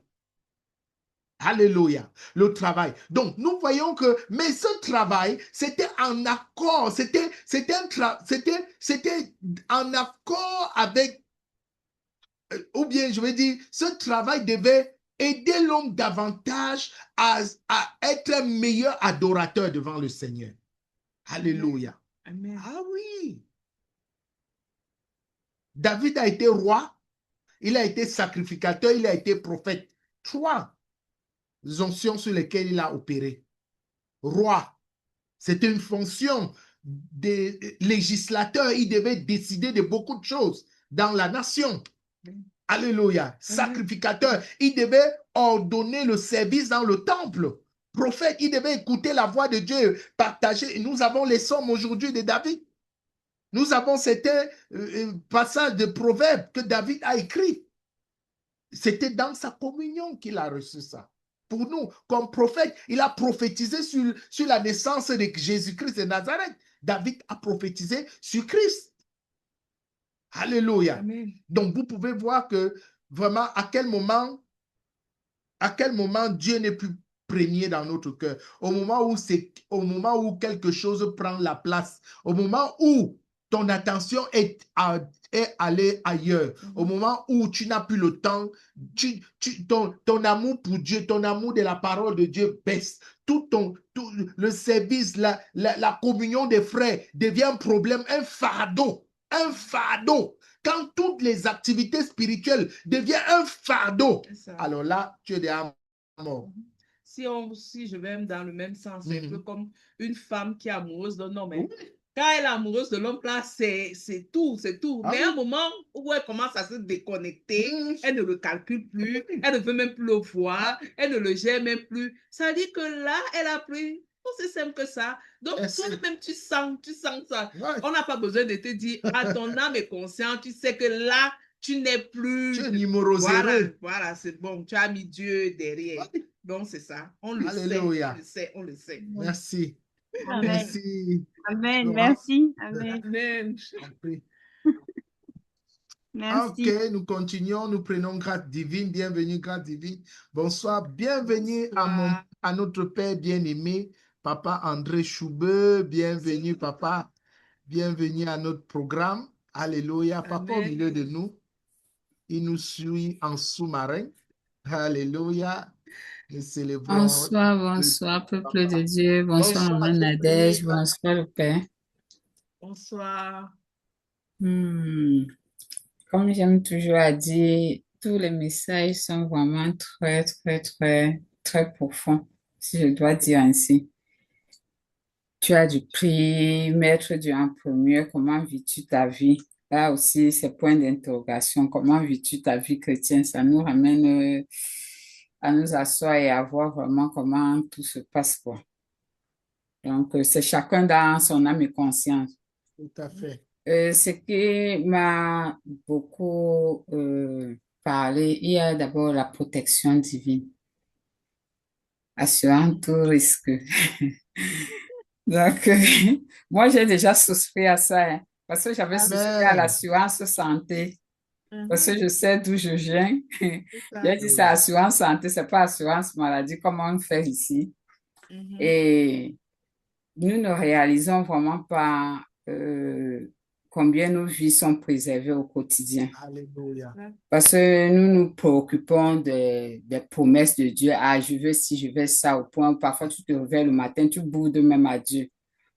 Alléluia, le travail. Donc, nous voyons que, mais ce travail, c'était en accord, c'était en accord avec, ou bien je vais dire, ce travail devait aider l'homme davantage à être un meilleur adorateur devant le Seigneur. Alléluia. Amen. Ah oui. David a été roi, il a été sacrificateur, il a été prophète. 3 onctions sur lesquelles il a opéré. Roi, c'était une fonction des législateurs, il devait décider de beaucoup de choses dans la nation. Alléluia. Sacrificateur, il devait ordonner le service dans le temple. Prophète, il devait écouter la voix de Dieu, partager. Nous avons les psaumes aujourd'hui de David. Nous avons certains passages de proverbes que David a écrits. C'était dans sa communion qu'il a reçu ça. Pour nous, comme prophète, il a prophétisé sur la naissance de Jésus-Christ de Nazareth. David a prophétisé sur Christ. Alléluia. Amen. Donc, vous pouvez voir que vraiment, à quel moment Dieu n'est plus premier dans notre cœur. Au moment où quelque chose prend la place. Au moment où ton attention est allée ailleurs. Au moment où tu n'as plus le temps, ton amour pour Dieu, ton amour de la parole de Dieu baisse. Tout le service, la communion des frères devient un problème, un fardeau. Un fardeau. Quand toutes les activités spirituelles deviennent un fardeau, alors là, tu es déjà mort. Si je vais dans le même sens, c'est un peu Mhm. comme une femme qui est amoureuse d'un homme. Hein. Oui. Quand elle est amoureuse de l'homme, là, c'est tout, c'est tout. Ah Mais oui. à un moment où elle commence à se déconnecter, Mhm. elle ne le calcule plus, elle ne veut même plus le voir, elle ne le gère même plus. Ça dit que là, elle a pris. C'est simple que ça. Donc, Merci. toi-même, tu sens ça. Ouais. On n'a pas besoin de te dire, à ton âme est consciente, tu sais que là, tu n'es plus. Tu es numéro Voilà, zéro. voilà, c'est bon. Tu as mis Dieu derrière. Ouais. Donc, c'est ça. On le Alléluia. sait, on le sait. Merci. Amen. Merci. Amen. Donc, Merci. Amen. Amen. compris. Merci. Ok, nous continuons, nous prenons grâce divine. Bienvenue, grâce divine. Bonsoir, bienvenue à notre Père bien-aimé, Papa André Choubeux. Bienvenue, Papa. Bienvenue à notre programme. Alléluia. Papa au Amen. milieu de nous. Il nous suit en sous-marin. Alléluia. Nous célébrons. Bonsoir, peuple de Dieu. Bonsoir, Bonsoir, Maman tu es Nadège. premier. Bonsoir, le Père. Bonsoir. Comme j'aime toujours à dire, tous les messages sont vraiment très, très, très, très profonds, si je dois dire ainsi. Tu as du prix, Maître Dieu en premier, comment vis-tu ta vie? Là aussi, c'est point d'interrogation. Comment vis-tu ta vie chrétienne? Ça nous ramène à nous asseoir et à voir vraiment comment tout se passe, quoi. Donc, c'est chacun dans son âme et conscience. Tout à fait. Ce qui m'a beaucoup parlé, il y a d'abord la protection divine, assurant tout risque. Donc, moi, j'ai déjà souscrit à ça, hein, parce que j'avais souscrit à Amen. l'assurance santé, parce que je sais d'où je viens. J'ai dit c'est assurance santé, c'est pas assurance maladie comme on fait ici. Et nous ne réalisons vraiment pas combien nos vies sont préservées au quotidien. Alléluia. Parce que nous nous préoccupons des promesses de Dieu. Ah, je veux ci, je veux ça, au point où parfois tu te réveilles le matin, tu boudes même à Dieu.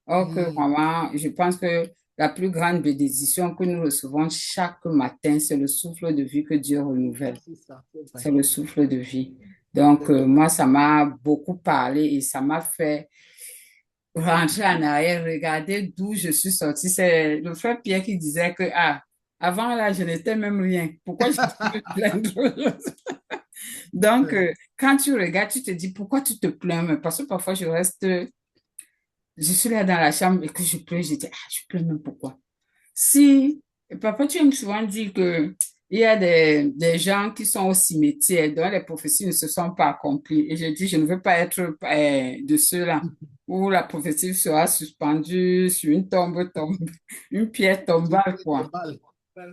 Or que vraiment, je pense que la plus grande bénédiction que nous recevons chaque matin, c'est le souffle de vie que Dieu renouvelle. C'est le souffle de vie. Donc, moi, ça m'a beaucoup parlé et ça m'a fait rentrer en arrière, regarder d'où je suis sortie. C'est le frère Pierre qui disait que, avant là, je n'étais même rien. Pourquoi je me plaindre? Donc, quand tu regardes, tu te dis, pourquoi tu te plains? Parce que parfois, je suis là dans la chambre et que je pleure, je dis, je pleure même pourquoi? Si, papa, tu aimes souvent dire que il y a des gens qui sont au cimetière, dont les prophéties ne se sont pas accomplies. Et je dis, je ne veux pas être de ceux-là où la prophétie sera suspendue sur une une pierre tombale, quoi.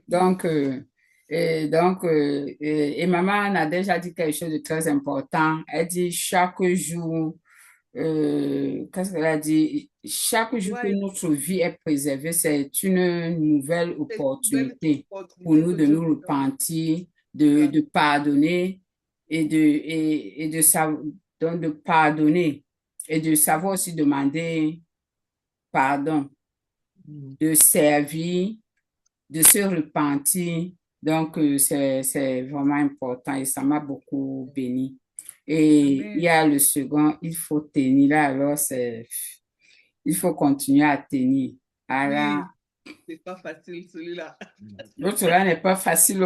Donc, et maman a déjà dit quelque chose de très important. Elle dit chaque jour, qu'est-ce qu'elle a dit? Chaque jour que notre vie est préservée, c'est une nouvelle opportunité pour nous de nous repentir, de pardonner donc de pardonner et de savoir aussi demander pardon, de servir, de se repentir. Donc, c'est vraiment important et ça m'a beaucoup béni. Et il y a le second, il faut tenir là, alors il faut continuer à tenir. Alors, c'est pas facile celui-là. l'autre là n'est pas facile.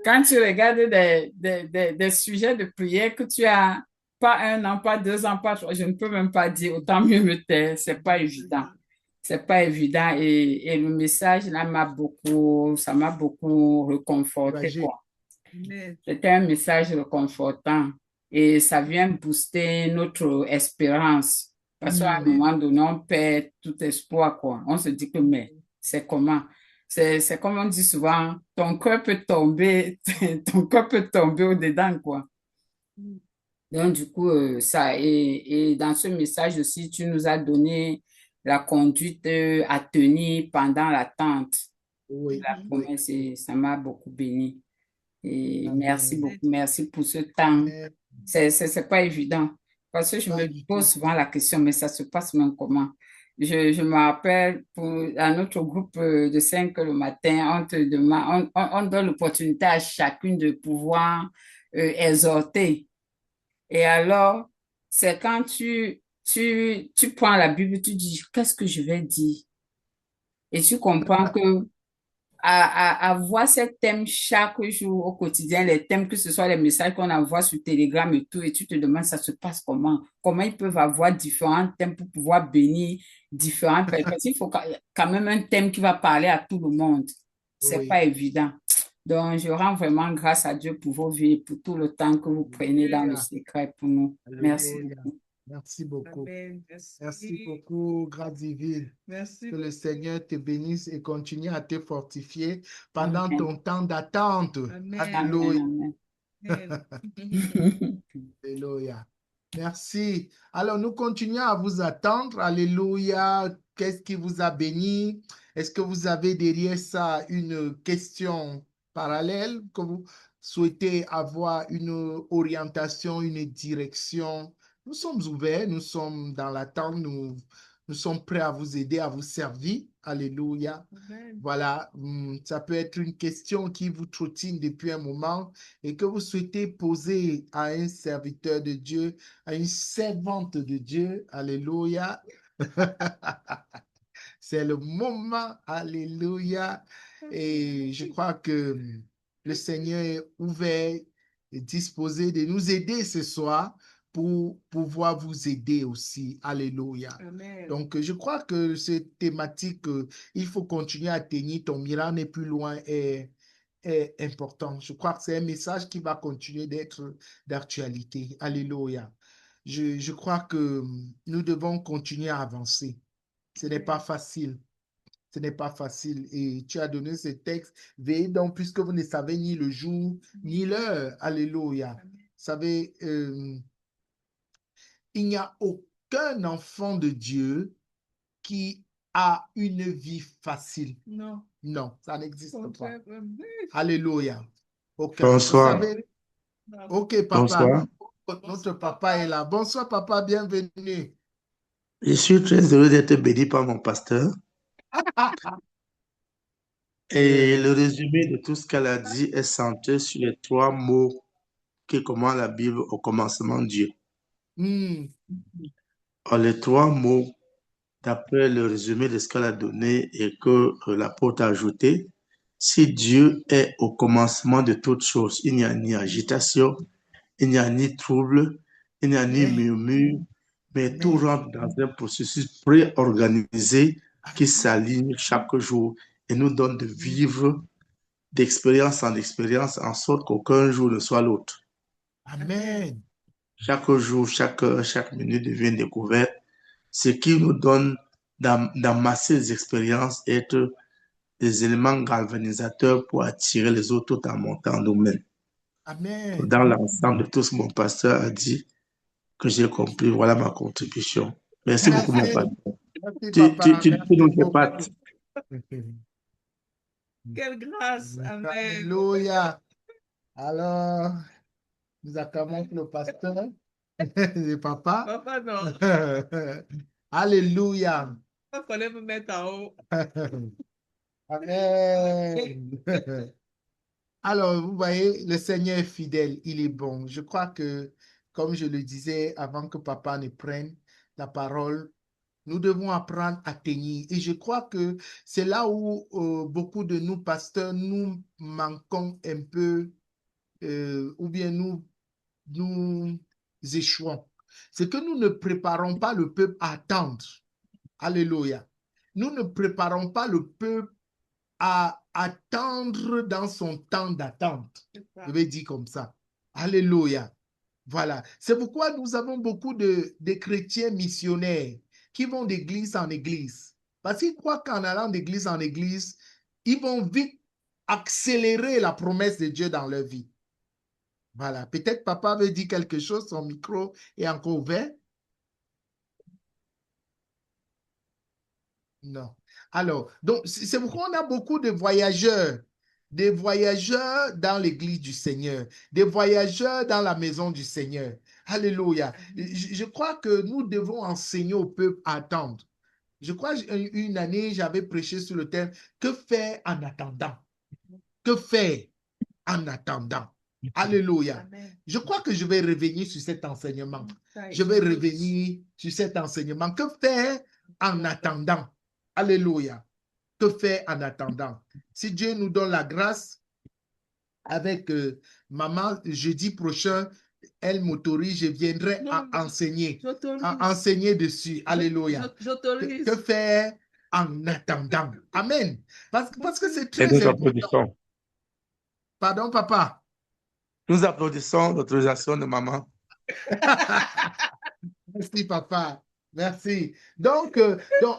Quand tu regardes des sujets de prière que tu as pas 1 an, pas 2 ans, pas 3, je ne peux même pas dire, autant mieux me taire, c'est pas évident. C'est pas évident et le message là ça m'a beaucoup réconforté, quoi. C'était un message réconfortant et ça vient booster notre espérance parce qu'à un moment donné, on perd tout espoir, quoi. On se dit que, mais c'est comment? C'est comme on dit souvent, ton cœur peut tomber, ton cœur peut tomber au-dedans, quoi. Mm. Donc, du coup, et dans ce message aussi, tu nous as donné la conduite à tenir pendant l'attente de Oui, la Mhm. oui. promesse et ça m'a beaucoup béni. Et merci Amen. beaucoup, merci pour ce temps. Amen. C'est pas évident parce que je Pas me du pose tout. souvent la question, mais ça se passe même comment? Je me rappelle pour à notre groupe de 5 le matin, on te demande, on donne l'opportunité à chacune de pouvoir exhorter. Et alors, c'est quand tu prends la Bible, tu dis, qu'est-ce que je vais dire? Et tu comprends que à voir ces thèmes chaque jour au quotidien, les thèmes, que ce soit les messages qu'on envoie sur Telegram et tout, et tu te demandes, ça se passe comment? Comment ils peuvent avoir différents thèmes pour pouvoir bénir différentes personnes? Parce qu'il faut quand même un thème qui va parler à tout le monde. C'est Oui. pas évident. Donc, je rends vraiment grâce à Dieu pour vos vies, pour tout le temps que vous prenez dans le Alléluia. secret pour nous. Merci Alléluia. beaucoup. Merci beaucoup. Amen. Merci Merci. beaucoup, Gradiville. Merci. Que le Seigneur te bénisse et continue à te fortifier pendant Amen. ton temps d'attente. Amen. Alléluia. Amen. Amen. Amen. Alléluia. Merci. Alors, nous continuons à vous attendre. Alléluia. Qu'est-ce qui vous a béni? Est-ce que vous avez derrière ça une question parallèle que vous souhaitez avoir une orientation, une direction? Nous sommes ouverts, nous sommes dans l'attente, nous sommes prêts à vous aider, à vous servir. Alléluia. Amen. Voilà, ça peut être une question qui vous trottine depuis un moment et que vous souhaitez poser à un serviteur de Dieu, à une servante de Dieu. Alléluia. C'est le moment. Alléluia. Et je crois que le Seigneur est ouvert et disposé de nous aider ce soir pour pouvoir vous aider aussi. Alléluia. Amen. Donc, je crois que cette thématique, il faut continuer à tenir ton miracle n'est plus loin est important. Je crois que c'est un message qui va continuer d'être d'actualité. Alléluia. Je crois que nous devons continuer à avancer. Ce n'est pas facile. Ce n'est pas facile. Et tu as donné ce texte. Veillez donc, puisque vous ne savez ni le jour, ni l'heure. Alléluia. Amen. Vous savez, il n'y a aucun enfant de Dieu qui a une vie facile. Non. Non, ça n'existe pas. Contraire. Amen. Alléluia. Aucun. Vous Bonsoir. savez, ok, papa. Bonsoir. Notre papa est là. Bonsoir, papa. Bienvenue. Je suis très heureux d'être béni par mon pasteur. Et le résumé de tout ce qu'elle a dit est centré sur les 3 mots qui commandent la Bible au commencement Dieu. Hmm. Alors, les 3 mots, d'après le résumé de ce qu'elle a donné et que l'apôtre a ajouté, si Dieu est au commencement de toutes choses, il n'y a ni agitation, il n'y a ni trouble, il n'y a ni Amen. murmure, mais tout Amen. rentre dans un processus préorganisé qui s'aligne chaque jour et nous donne de vivre d'expérience en expérience en sorte qu'aucun jour ne soit l'autre. Amen. Chaque jour, chaque heure, chaque minute devient une découverte, ce qui nous donne d'amasser les expériences et être des éléments galvanisateurs pour attirer les autres tout en montant nous-mêmes. Amen. Dans l'ensemble de tout ce que mon pasteur a dit, que j'ai compris, voilà ma contribution. Merci beaucoup, mon Merci. pasteur. Merci, Tu papa. nous Merci beaucoup. épates. Quelle grâce. Amen. Alléluia. Alors, nous acclamons le pasteur et papa. Papa, non. Alléluia. Il fallait me mettre en haut. Amen. Alors, vous voyez, le Seigneur est fidèle, il est bon. Je crois que, comme je le disais avant que papa ne prenne la parole, nous devons apprendre à tenir. Et je crois que c'est là où beaucoup de nous, pasteurs, nous manquons un peu, ou bien nous échouons. C'est que nous ne préparons pas le peuple à attendre. Alléluia. Nous ne préparons pas le peuple à attendre dans son temps d'attente. Je vais dire comme ça. Alléluia. Voilà. C'est pourquoi nous avons beaucoup de chrétiens missionnaires qui vont d'église en église. Parce qu'ils croient qu'en allant d'église en église, ils vont vite accélérer la promesse de Dieu dans leur vie. Voilà. Peut-être papa veut dire quelque chose, son micro est encore ouvert. Non. Alors, donc, c'est pourquoi on a beaucoup de voyageurs. Des voyageurs dans l'église du Seigneur. Des voyageurs dans la maison du Seigneur. Alléluia. Je crois que nous devons enseigner au peuple à attendre. Je crois une année, j'avais prêché sur le thème « Que faire en attendant ?» Que faire en attendant? Alléluia. Amen. Je crois que je vais revenir sur cet enseignement. Ça, Je vais revenir sur cet enseignement. Que faire en attendant? Alléluia. Que faire en attendant? Si Dieu nous donne la grâce, avec maman, jeudi prochain, elle m'autorise, je viendrai enseigner. Enseigner dessus. Alléluia. J'autorise. Que faire en attendant? Amen. Parce que c'est Et très nous important. applaudissons. Pardon, papa. Nous applaudissons l'autorisation de maman. Merci, papa. Merci. Donc,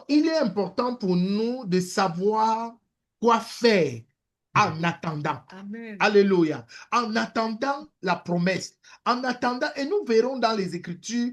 il est important pour nous de savoir quoi faire en attendant. Amen. Alléluia. En attendant la promesse. En attendant, et nous verrons dans les Écritures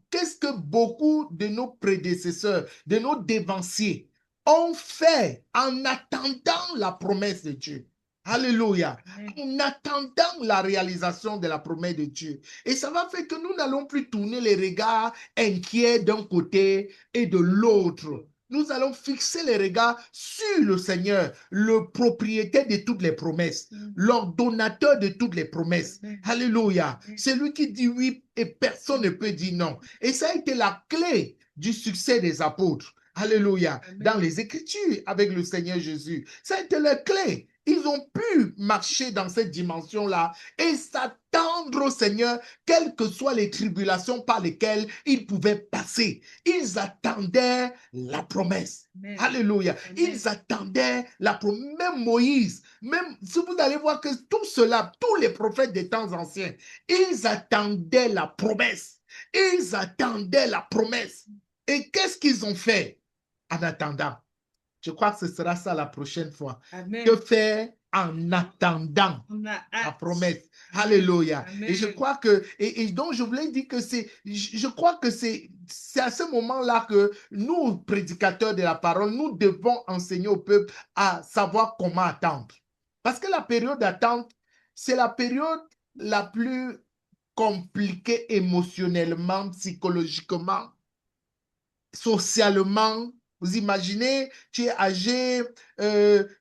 qu'est-ce que beaucoup de nos prédécesseurs, de nos dévanciers ont fait en attendant la promesse de Dieu. Alléluia. En attendant la réalisation de la promesse de Dieu. Et ça va faire que nous n'allons plus tourner les regards inquiets d'un côté et de l'autre. Nous allons fixer les regards sur le Seigneur, le propriétaire de toutes les promesses, l'ordonnateur de toutes les promesses. Alléluia. C'est lui qui dit oui et personne ne peut dire non. Et ça a été la clé du succès des apôtres. Alléluia. Dans les Écritures avec le Seigneur Jésus. Ça a été la clé. Ils ont pu marcher dans cette dimension-là et s'attendre au Seigneur, quelles que soient les tribulations par lesquelles ils pouvaient passer. Ils attendaient la promesse. Amen. Alléluia. Amen. Ils attendaient la promesse. Même Moïse, même si vous allez voir que tout cela, tous les prophètes des temps anciens, ils attendaient la promesse. Ils attendaient la promesse. Et qu'est-ce qu'ils ont fait en attendant? Je crois que ce sera ça la prochaine fois. Amen. Que faire en attendant la promesse? Alléluia. Amen. Et je crois que, et donc je voulais dire que je crois que c'est à ce moment-là que nous, prédicateurs de la parole, nous devons enseigner au peuple à savoir comment attendre. Parce que la période d'attente, c'est la période la plus compliquée émotionnellement, psychologiquement, socialement. Vous imaginez, tu es âgé,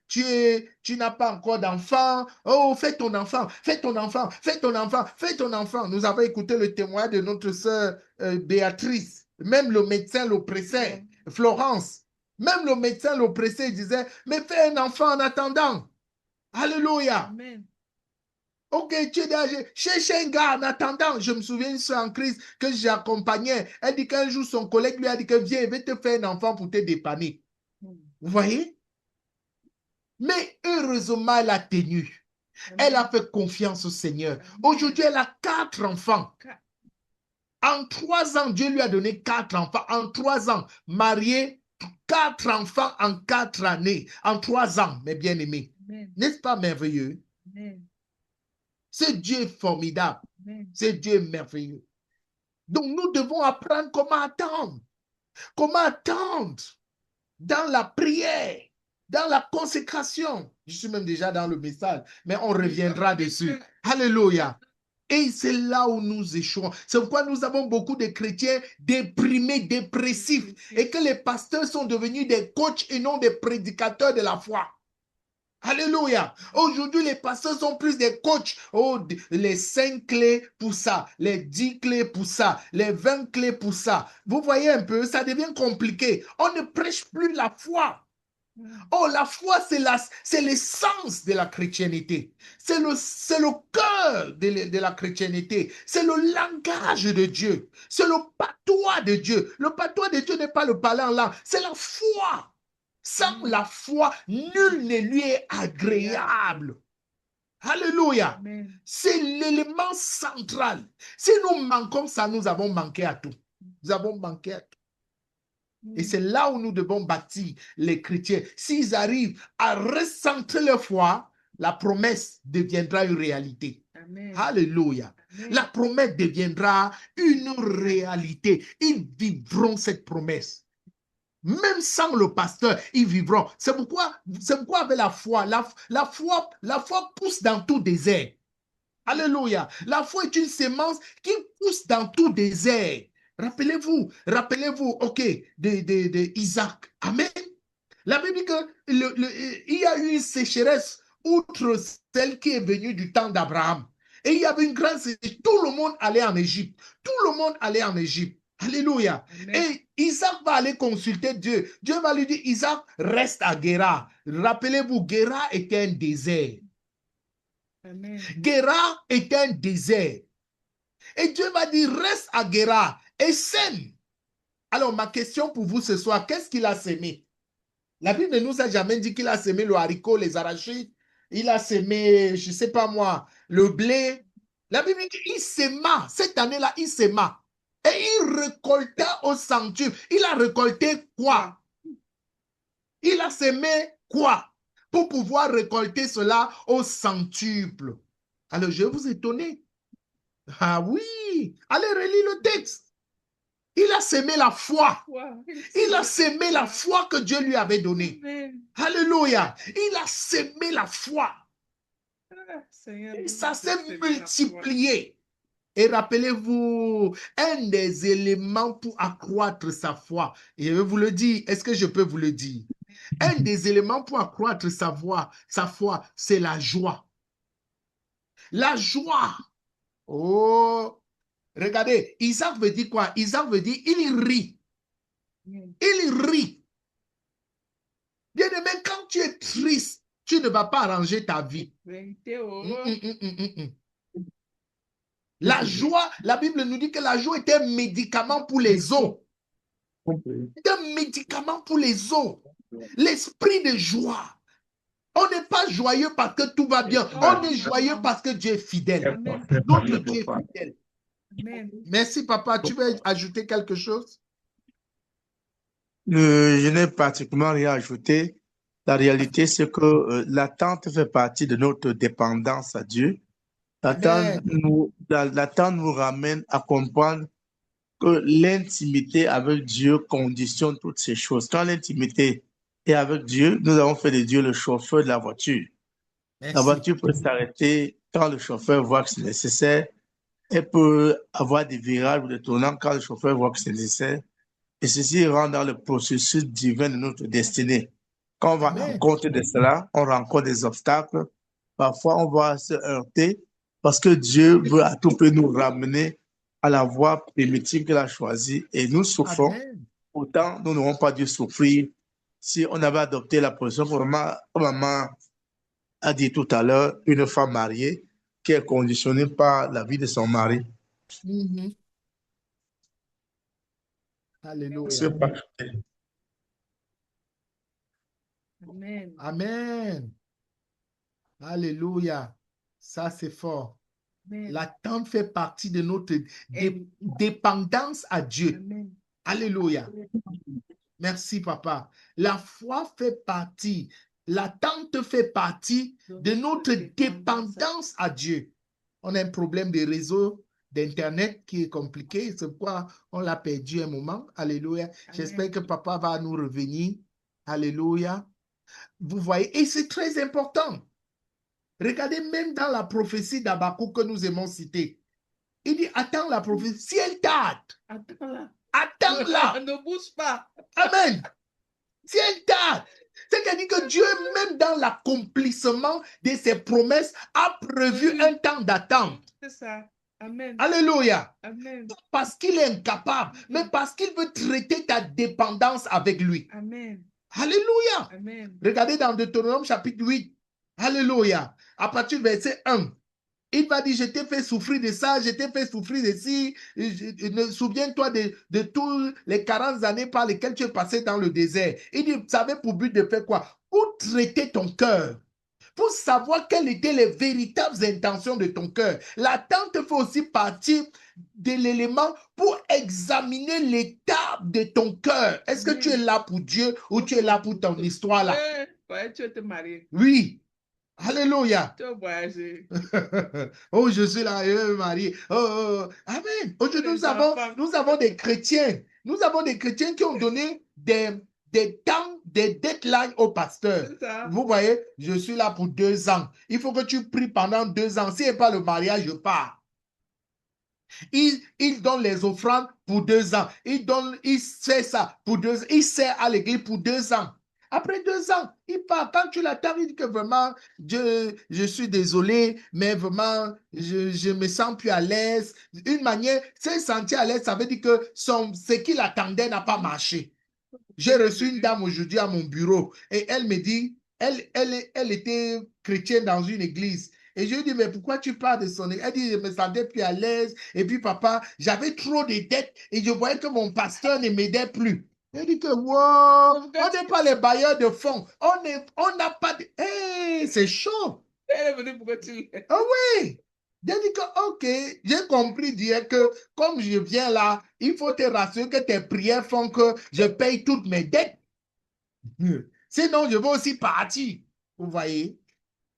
tu n'as pas encore d'enfant. Oh, fais ton enfant, fais ton enfant, fais ton enfant, fais ton enfant. Nous avons écouté le témoignage de notre sœur Béatrice. Même le médecin l'oppressait, Florence. Même le médecin l'oppressait, il disait, mais fais un enfant en attendant. Alléluia. Amen. Ok, tu es âgé. Cherche un gars en attendant. Je me souviens d'une soeur en crise que j'accompagnais. Elle dit qu'un jour, son collègue lui a dit que viens, je vais te faire un enfant pour te dépanner. Vous voyez? Mais heureusement, elle a tenu. Elle a fait confiance au Seigneur. Aujourd'hui, elle a 4 enfants. En 3 ans, Dieu lui a donné 4 enfants. En 3 ans, mariée, 4 enfants en 4 années. En 3 ans, mes bien-aimés. N'est-ce pas merveilleux? Amen. Ce Dieu est formidable. Ce Dieu est merveilleux. Donc, nous devons apprendre comment attendre. Comment attendre dans la prière, dans la consécration. Je suis même déjà dans le message, mais on reviendra dessus. Alléluia. Et c'est là où nous échouons. C'est pourquoi nous avons beaucoup de chrétiens déprimés, dépressifs, et que les pasteurs sont devenus des coachs et non des prédicateurs de la foi. Alléluia. Aujourd'hui, les pasteurs sont plus des coachs. Oh, les 5 clés pour ça, les 10 clés pour ça, les 20 clés pour ça. Vous voyez un peu, ça devient compliqué. On ne prêche plus la foi. Oh, la foi, c'est l'essence de la chrétienté. C'est le cœur de la chrétienté. C'est le langage de Dieu. C'est le patois de Dieu. Le patois de Dieu n'est pas le parler en langue, c'est la foi. Sans la foi, nul ne lui est agréable. Alléluia. C'est l'élément central. Si nous manquons ça, nous avons manqué à tout. Nous avons manqué à tout. Et c'est là où nous devons bâtir les chrétiens. S'ils arrivent à recentrer leur foi, la promesse deviendra une réalité. Amen. Alléluia. Amen. La promesse deviendra une réalité. Ils vivront cette promesse. Même sans le pasteur, ils vivront. C'est pourquoi avec la foi, la foi pousse dans tout désert. Alléluia. La foi est une sémence qui pousse dans tout désert. Rappelez-vous, ok, de Isaac. Amen. La Bible dit qu'il y a eu une sécheresse outre celle qui est venue du temps d'Abraham. Et il y avait une grande sécheresse. Tout le monde allait en Égypte. Tout le monde allait en Égypte. Alléluia. Amen. Et Isaac va aller consulter Dieu. Dieu va lui dire, Isaac, reste à Guéra. Rappelez-vous, Guéra était un désert. Amen. Guéra est un désert. Et Dieu va dire, reste à Guéra et sème. Alors, ma question pour vous ce soir, qu'est-ce qu'il a sémé? La Bible ne nous a jamais dit qu'il a sémé le haricot, les arachides. Il a sémé, je ne sais pas moi, le blé. La Bible dit qu'il séma. Cette année-là, il séma. Et il récolta au centuple. Il a récolté quoi? Il a sémé quoi? Pour pouvoir récolter cela au centuple. Alors, je vais vous étonner. Ah oui, allez relire le texte. Il a sémé la foi. Il a sémé la foi que Dieu lui avait donnée. Amen. Alléluia. Il a sémé la foi. Seigneur, Et ça s'est multiplié. Et rappelez-vous, un des éléments pour accroître sa foi, et je vais vous le dire, est-ce que je peux vous le dire? Un des éléments pour accroître sa foi, c'est la joie. La joie. Oh, regardez, Isaac veut dire quoi? Isaac veut dire, il rit. Il rit. Bien-aimé, quand tu es triste, tu ne vas pas arranger ta vie. La joie, la Bible nous dit que la joie est un médicament pour les os. C'est un médicament pour les os. L'esprit de joie. On n'est pas joyeux parce que tout va bien. On est joyeux parce que Dieu est fidèle. Notre Dieu est fidèle. Amen. Merci, papa. Tu veux ajouter quelque chose? Je n'ai pratiquement rien ajouté. La réalité, c'est que l'attente fait partie de notre dépendance à Dieu. L'attente nous ramène à comprendre que l'intimité avec Dieu conditionne toutes ces choses. Quand l'intimité est avec Dieu, nous avons fait de Dieu le chauffeur de la voiture. Merci. La voiture peut s'arrêter quand le chauffeur voit que c'est nécessaire. Elle peut avoir des virages ou des tournants quand le chauffeur voit que c'est nécessaire. Et ceci rentre dans le processus divin de notre destinée. Quand on va à la compte de cela, on rencontre des obstacles. Parfois, on va se heurter parce que Dieu veut à tout prix nous ramener à la voie primitive qu'il a choisie. Et nous souffrons. Amen. Pourtant, nous n'aurons pas dû souffrir si on avait adopté la position comme maman a dit tout à l'heure, une femme mariée qui est conditionnée par la vie de son mari. Alléluia. Amen. Amen. Alléluia. Ça, c'est fort. Amen. L'attente fait partie de notre dépendance à Dieu. Amen. Alléluia. Merci, papa. La foi fait partie, l'attente fait partie de notre dépendance à Dieu. On a un problème de réseau d'Internet qui est compliqué. C'est pourquoi on l'a perdu un moment. Alléluia. J'espère que papa va nous revenir. Alléluia. Vous voyez, et c'est très important. Regardez, même dans la prophétie d'Habakkuk que nous aimons citer, il dit, attends la prophétie. Si elle tarde, Attends-la. attends-la. Ne bouge pas. Amen. Si elle tarde, c'est-à-dire que Dieu, même dans l'accomplissement de ses promesses, a prévu un temps d'attente. C'est ça. Amen. Alléluia. Amen. Pas parce qu'il est incapable, mais parce qu'il veut traiter ta dépendance avec lui. Amen. Alléluia. Amen. Regardez dans Deutéronome chapitre 8. Alléluia. À partir du verset 1. Il va dire, je t'ai fait souffrir de ça, je t'ai fait souffrir de ci. Souviens-toi de tous les 40 années par lesquelles tu es passé dans le désert. Il dit, ça avait pour but de faire quoi? Pour traiter ton cœur. pour savoir quelles étaient les véritables intentions de ton cœur. L'attente fait aussi partie de l'élément pour examiner l'état de ton cœur. Est-ce que tu es là pour Dieu ou tu es là pour ton histoire là? Ouais, tu veux te marier. Oui. Alléluia. Tu veux voyager. Oh, je suis là, je vais me marier. Oh. Amen. Aujourd'hui, Les nous avons des chrétiens. Nous avons des chrétiens qui ont donné des temps, des deadlines au pasteur. C'est ça. Vous voyez, je suis là pour 2 ans. Il faut que tu pries pendant 2 ans. Si ce n'est pas le mariage, je pars. Il donne les offrandes pour 2 ans. Il fait ça pour 2 ans. Il sert à l'église pour 2 ans. Après 2 ans, il part. Quand tu l'attends, il dit que vraiment, je suis désolé, mais vraiment, je me sens plus à l'aise. Une manière, se sentir à l'aise, ça veut dire que ce qu'il attendait n'a pas marché. J'ai reçu une dame aujourd'hui à mon bureau et elle me dit, elle était chrétienne dans une église. Et je lui dis, mais pourquoi tu parles de son église? Elle dit, je me sentais plus à l'aise. Et puis, papa, j'avais trop de dettes et je voyais que mon pasteur ne m'aidait plus. Elle dit que, wow, on n'est pas les bailleurs de fonds. On n'a pas de... Hey, c'est chaud. Elle est venue pour que tu... Ah oui. J'ai dit que, ok, j'ai compris dire que comme je viens là, il faut te rassurer que tes prières font que je paye toutes mes dettes. Sinon, je vais aussi partir. Vous voyez,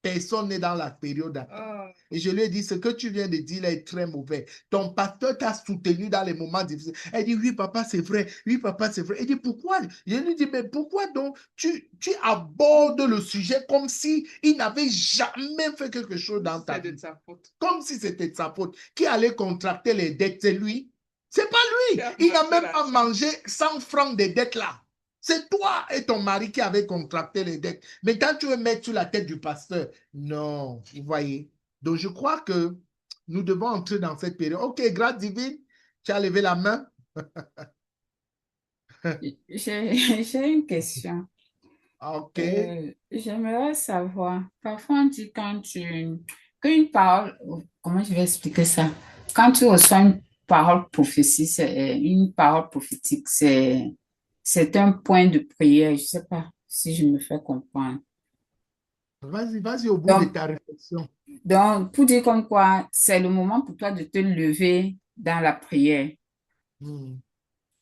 personne n'est dans la période d'attente. Et je lui ai dit, ce que tu viens de dire là est très mauvais. Ton pasteur t'a soutenu dans les moments difficiles. Elle dit, oui, papa, c'est vrai. Oui, papa, c'est vrai. Elle dit, pourquoi? Je lui dis, mais pourquoi donc tu abordes le sujet comme si il n'avait jamais fait quelque chose dans ta vie? C'est de sa faute. Comme si c'était de sa faute. Qui allait contracter les dettes? C'est lui. C'est pas lui. Il n'a même pas mangé 100 francs de dettes là. C'est toi et ton mari qui avez contracté les dettes. Mais quand tu veux mettre sur la tête du pasteur, non, vous voyez. Donc, je crois que nous devons entrer dans cette période. OK, grâce divine, tu as levé la main. J'ai une question. OK. J'aimerais savoir, parfois on dit qu'une parole, comment je vais expliquer ça? Quand tu reçois une parole prophétique, une parole prophétique, c'est un point de prière. Je ne sais pas si je me fais comprendre. Vas-y au bout de ta réflexion. Donc, pour dire comme quoi, c'est le moment pour toi de te lever dans la prière.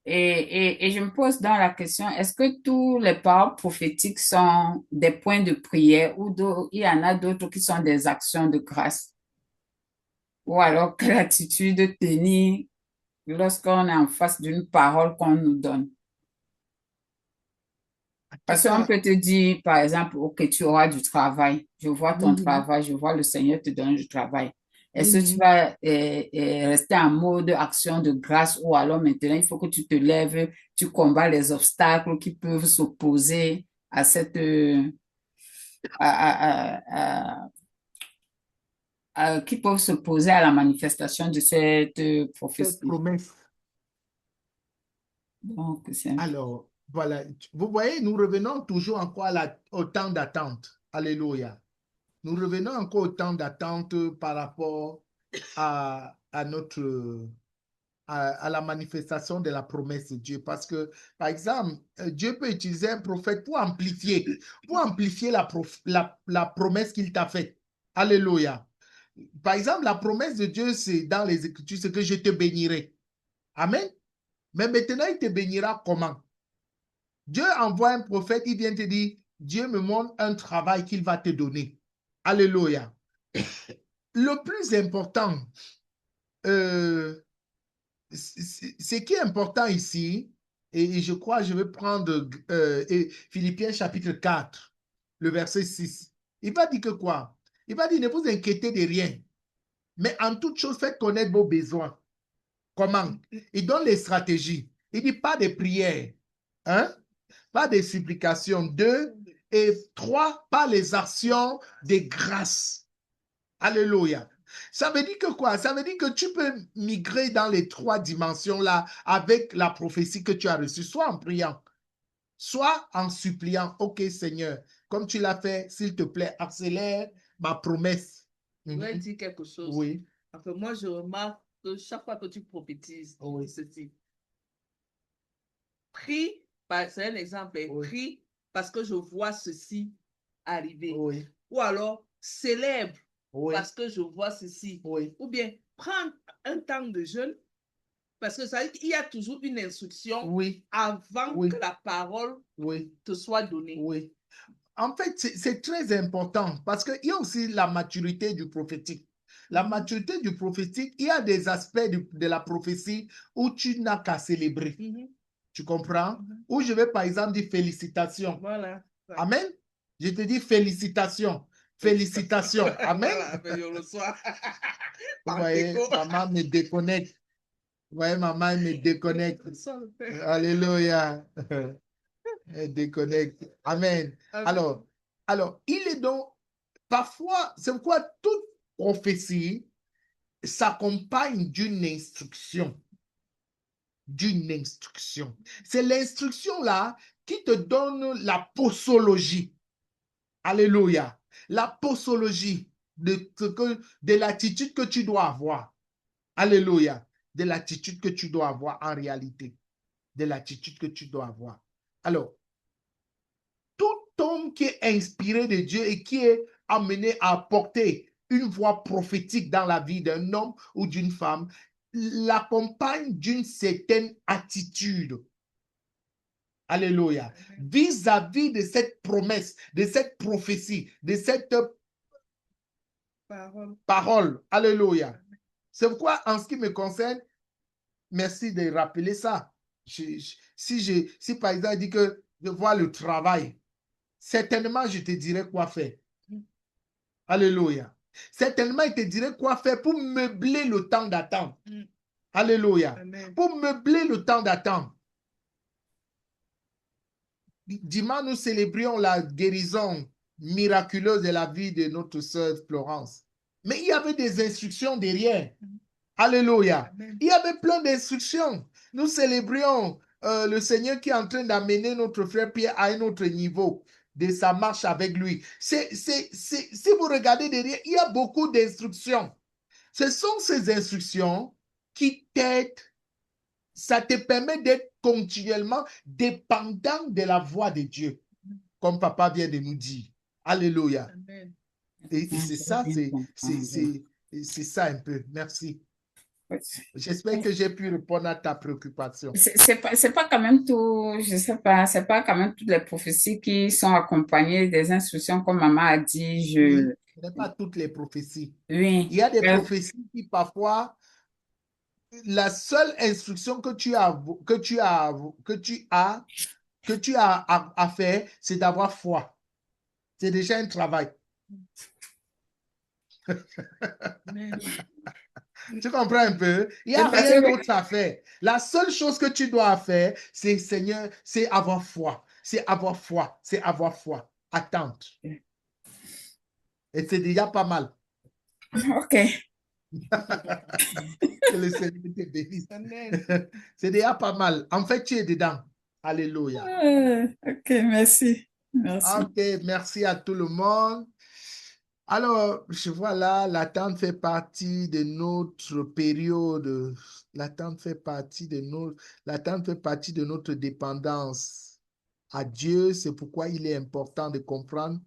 Et je me pose dans la question, est-ce que tous les paroles prophétiques sont des points de prière ou il y en a d'autres qui sont des actions de grâce? Ou alors, quelle attitude tenir lorsqu'on est en face d'une parole qu'on nous donne? Parce qu'on peut te dire, par exemple, OK, tu auras du travail. Je vois ton travail, je vois le Seigneur te donner du travail. Est-ce que tu vas rester en mode action de grâce ou alors maintenant, il faut que tu te lèves, tu combats les obstacles qui peuvent s'opposer à cette... qui peuvent s'opposer à la manifestation de cette prophétie. Cette promesse. Donc, c'est... Alors, voilà. Vous voyez, nous revenons toujours encore au temps d'attente. Alléluia. Nous revenons encore au temps d'attente par rapport à la manifestation de la promesse de Dieu. Parce que, par exemple, Dieu peut utiliser un prophète pour amplifier la promesse qu'il t'a faite. Alléluia. Par exemple, la promesse de Dieu, c'est dans les Écritures, c'est que je te bénirai. Amen. Mais maintenant, il te bénira comment? Dieu envoie un prophète, il vient te dire, Dieu me montre un travail qu'il va te donner. Alléluia. Le plus important, ce qui est important ici, et je crois je vais prendre Philippiens chapitre 4, le verset 6. Il va dire que quoi? Il va dire, ne vous inquiétez de rien, mais en toute chose, faites connaître vos besoins. Comment? Il donne les stratégies. Il dit pas de prières, hein? Pas de supplications. 2 et 3, pas les actions de grâce. Alléluia. Ça veut dire que quoi? Ça veut dire que tu peux migrer dans les 3 dimensions-là avec la prophétie que tu as reçue, soit en priant, soit en suppliant. OK, Seigneur, comme tu l'as fait, s'il te plaît, accélère ma promesse. Je vais dire quelque chose. Oui. Enfin, moi, je remarque que chaque fois que tu prophétises, ceci. Prie, c'est un exemple, prie parce que je vois ceci arriver. ou alors célèbre Oui, parce que je vois ceci. oui, Ou bien prendre un temps de jeûne parce que ça veut dire qu'il y a toujours une instruction oui, avant oui, que la parole oui, te soit donnée. oui. En fait, c'est très important parce qu'il y a aussi la maturité du prophétique. La maturité du prophétique, il y a des aspects de la prophétie où tu n'as qu'à célébrer. Tu comprends? Où je vais par exemple dire félicitations. Voilà. Amen. Je te dis félicitations. Félicitations. Amen. Voilà, mais je le reçois. Vous voyez, maman me déconnecte. Vous voyez, maman elle me déconnecte. Alléluia. Elle déconnecte. Amen. Amen. Alors, il est donc, parfois, c'est pourquoi toute prophétie s'accompagne d'une instruction. D'une instruction. C'est l'instruction là qui te donne la posologie. Alléluia. La posologie de l'attitude que tu dois avoir. Alléluia. De l'attitude que tu dois avoir en réalité. De l'attitude que tu dois avoir. Alors, tout homme qui est inspiré de Dieu et qui est amené à porter une voix prophétique dans la vie d'un homme ou d'une femme, l'accompagne d'une certaine attitude. Alléluia. Vis-à-vis de cette promesse, de cette prophétie, de cette parole. Alléluia. C'est pourquoi, en ce qui me concerne, merci de rappeler ça. Si par exemple, je dis que je vois le travail, certainement, je te dirai quoi faire. Alléluia. Certainement, il te dirait quoi faire pour meubler le temps d'attente. Alléluia. Amen. Pour meubler le temps d'attente. Dimanche, nous célébrions la guérison miraculeuse de la vie de notre sœur Florence. Mais il y avait des instructions derrière. Alléluia. Amen. Il y avait plein d'instructions. Nous célébrions le Seigneur qui est en train d'amener notre frère Pierre à un autre niveau de sa marche avec lui. Si vous regardez derrière, il y a beaucoup d'instructions. Ce sont ces instructions qui t'aident. Ça te permet d'être continuellement dépendant de la voix de Dieu, comme papa vient de nous dire. Alléluia. Amen. Et c'est ça, c'est ça un peu. Merci. J'espère que j'ai pu répondre à ta préoccupation. C'est pas quand même tout, je sais pas, c'est pas quand même toutes les prophéties qui sont accompagnées des instructions comme maman a dit. Oui, ce n'est pas toutes les prophéties. Oui. Il y a des prophéties qui parfois, la seule instruction que tu as à faire, c'est d'avoir foi. C'est déjà un travail. Tu comprends un peu? Il n'y a rien d'autre à faire. La seule chose que tu dois faire, c'est, Seigneur, c'est avoir foi. C'est avoir foi. C'est avoir foi. Attente. Et c'est déjà pas mal. OK. Que le Seigneur te bénisse. C'est déjà pas mal. En fait, tu es dedans. Alléluia. OK, merci. Merci. OK, merci à tout le monde. Alors, je vois là, l'attente fait partie de notre période. L'attente fait partie de notre dépendance à Dieu. C'est pourquoi il est important de comprendre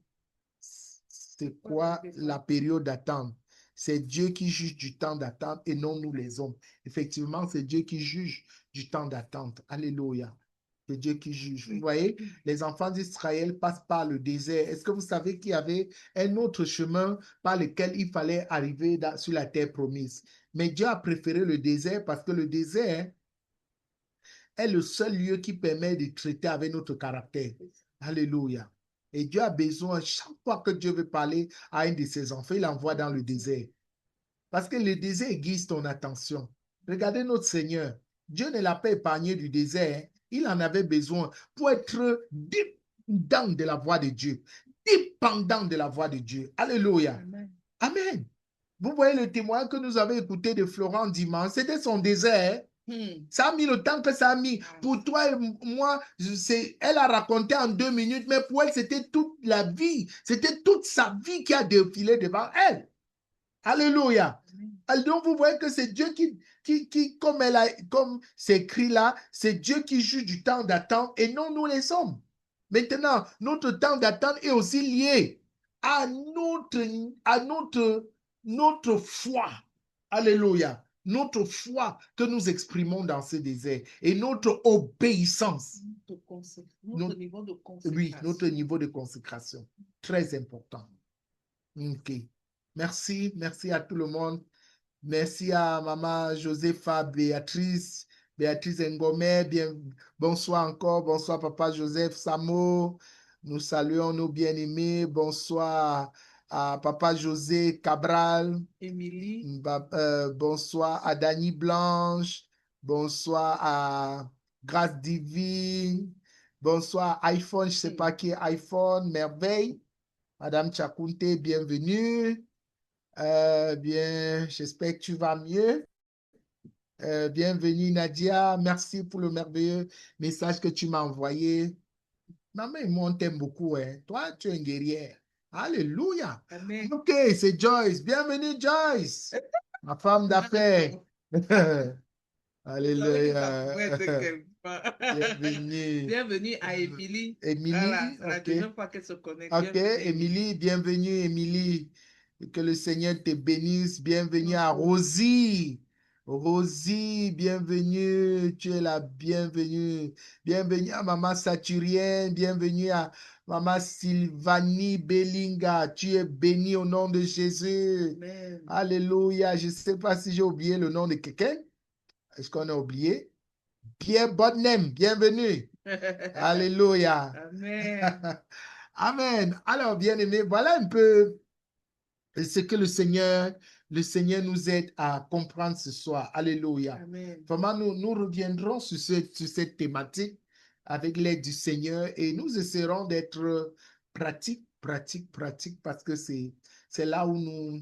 c'est quoi la période d'attente. C'est Dieu qui juge du temps d'attente et non nous les hommes. Effectivement, c'est Dieu qui juge du temps d'attente. Alléluia. C'est Dieu qui juge. Vous voyez, les enfants d'Israël passent par le désert. Est-ce que vous savez qu'il y avait un autre chemin par lequel il fallait arriver sur la terre promise? Mais Dieu a préféré le désert parce que le désert est le seul lieu qui permet de traiter avec notre caractère. Alléluia. Et Dieu a besoin, chaque fois que Dieu veut parler à un de ses enfants, il l'envoie dans le désert. Parce que le désert aiguise ton attention. Regardez notre Seigneur. Dieu ne l'a pas épargné du désert. Il en avait besoin pour être dépendant de la voix de Dieu. Dépendant de la voix de Dieu. Alléluia. Amen. Amen. Vous voyez le témoignage que nous avons écouté de Florent dimanche. C'était son désert. Ça a mis le temps que ça a mis. Pour toi et moi, elle a raconté en 2 minutes, mais pour elle, c'était toute la vie. C'était toute sa vie qui a défilé devant elle. Alléluia. Donc, vous voyez que c'est Dieu qui comme c'est écrit là, c'est Dieu qui juge du temps d'attente et non nous les hommes. Maintenant, notre temps d'attente est aussi lié à notre foi. Alléluia. Notre foi que nous exprimons dans ce désert et notre obéissance. Notre niveau de consécration. Oui, notre niveau de consécration. Très important. OK. Merci. Merci à tout le monde. Merci à Maman Josepha, Béatrice Ngomé. Bonsoir encore. Bonsoir Papa Joseph Samo. Nous saluons nos bien-aimés. Bonsoir à Papa José Cabral. Émilie. Bonsoir à Dani Blanche. Bonsoir à Grâce Divine. Bonsoir à iPhone. Je ne sais pas qui est iPhone. Merveille. Madame Chakunte, bienvenue. Bien, j'espère que tu vas mieux. Bienvenue Nadia, merci pour le merveilleux message que tu m'as envoyé. Maman et moi, on t'aime beaucoup. Hein. Toi, tu es une guerrière. Alléluia. Amen. Ok, c'est Joyce. Bienvenue Joyce, ma femme d'affaires. Alléluia. Bienvenue. Bienvenue à Émilie. Émilie, Voilà, c'est la ok. deuxième fois qu'elle se connecte. Ok, Émilie, bienvenue Émilie. Que le Seigneur te bénisse. Bienvenue à Rosie. Rosie, bienvenue. Tu es la bienvenue. Bienvenue à Maman Saturienne. Bienvenue à Maman Sylvanie Bellinga. Tu es bénie au nom de Jésus. Amen. Alléluia. Je ne sais pas si j'ai oublié le nom de quelqu'un. Est-ce qu'on a oublié? Pierre Bodnem, bienvenue. Alléluia. Amen. Amen. Alors, bien-aimés, voilà un peu ce que le Seigneur nous aide à comprendre ce soir. Alléluia. Amen. Vraiment, nous reviendrons sur cette thématique avec l'aide du Seigneur et nous essaierons d'être pratiques, parce que c'est là où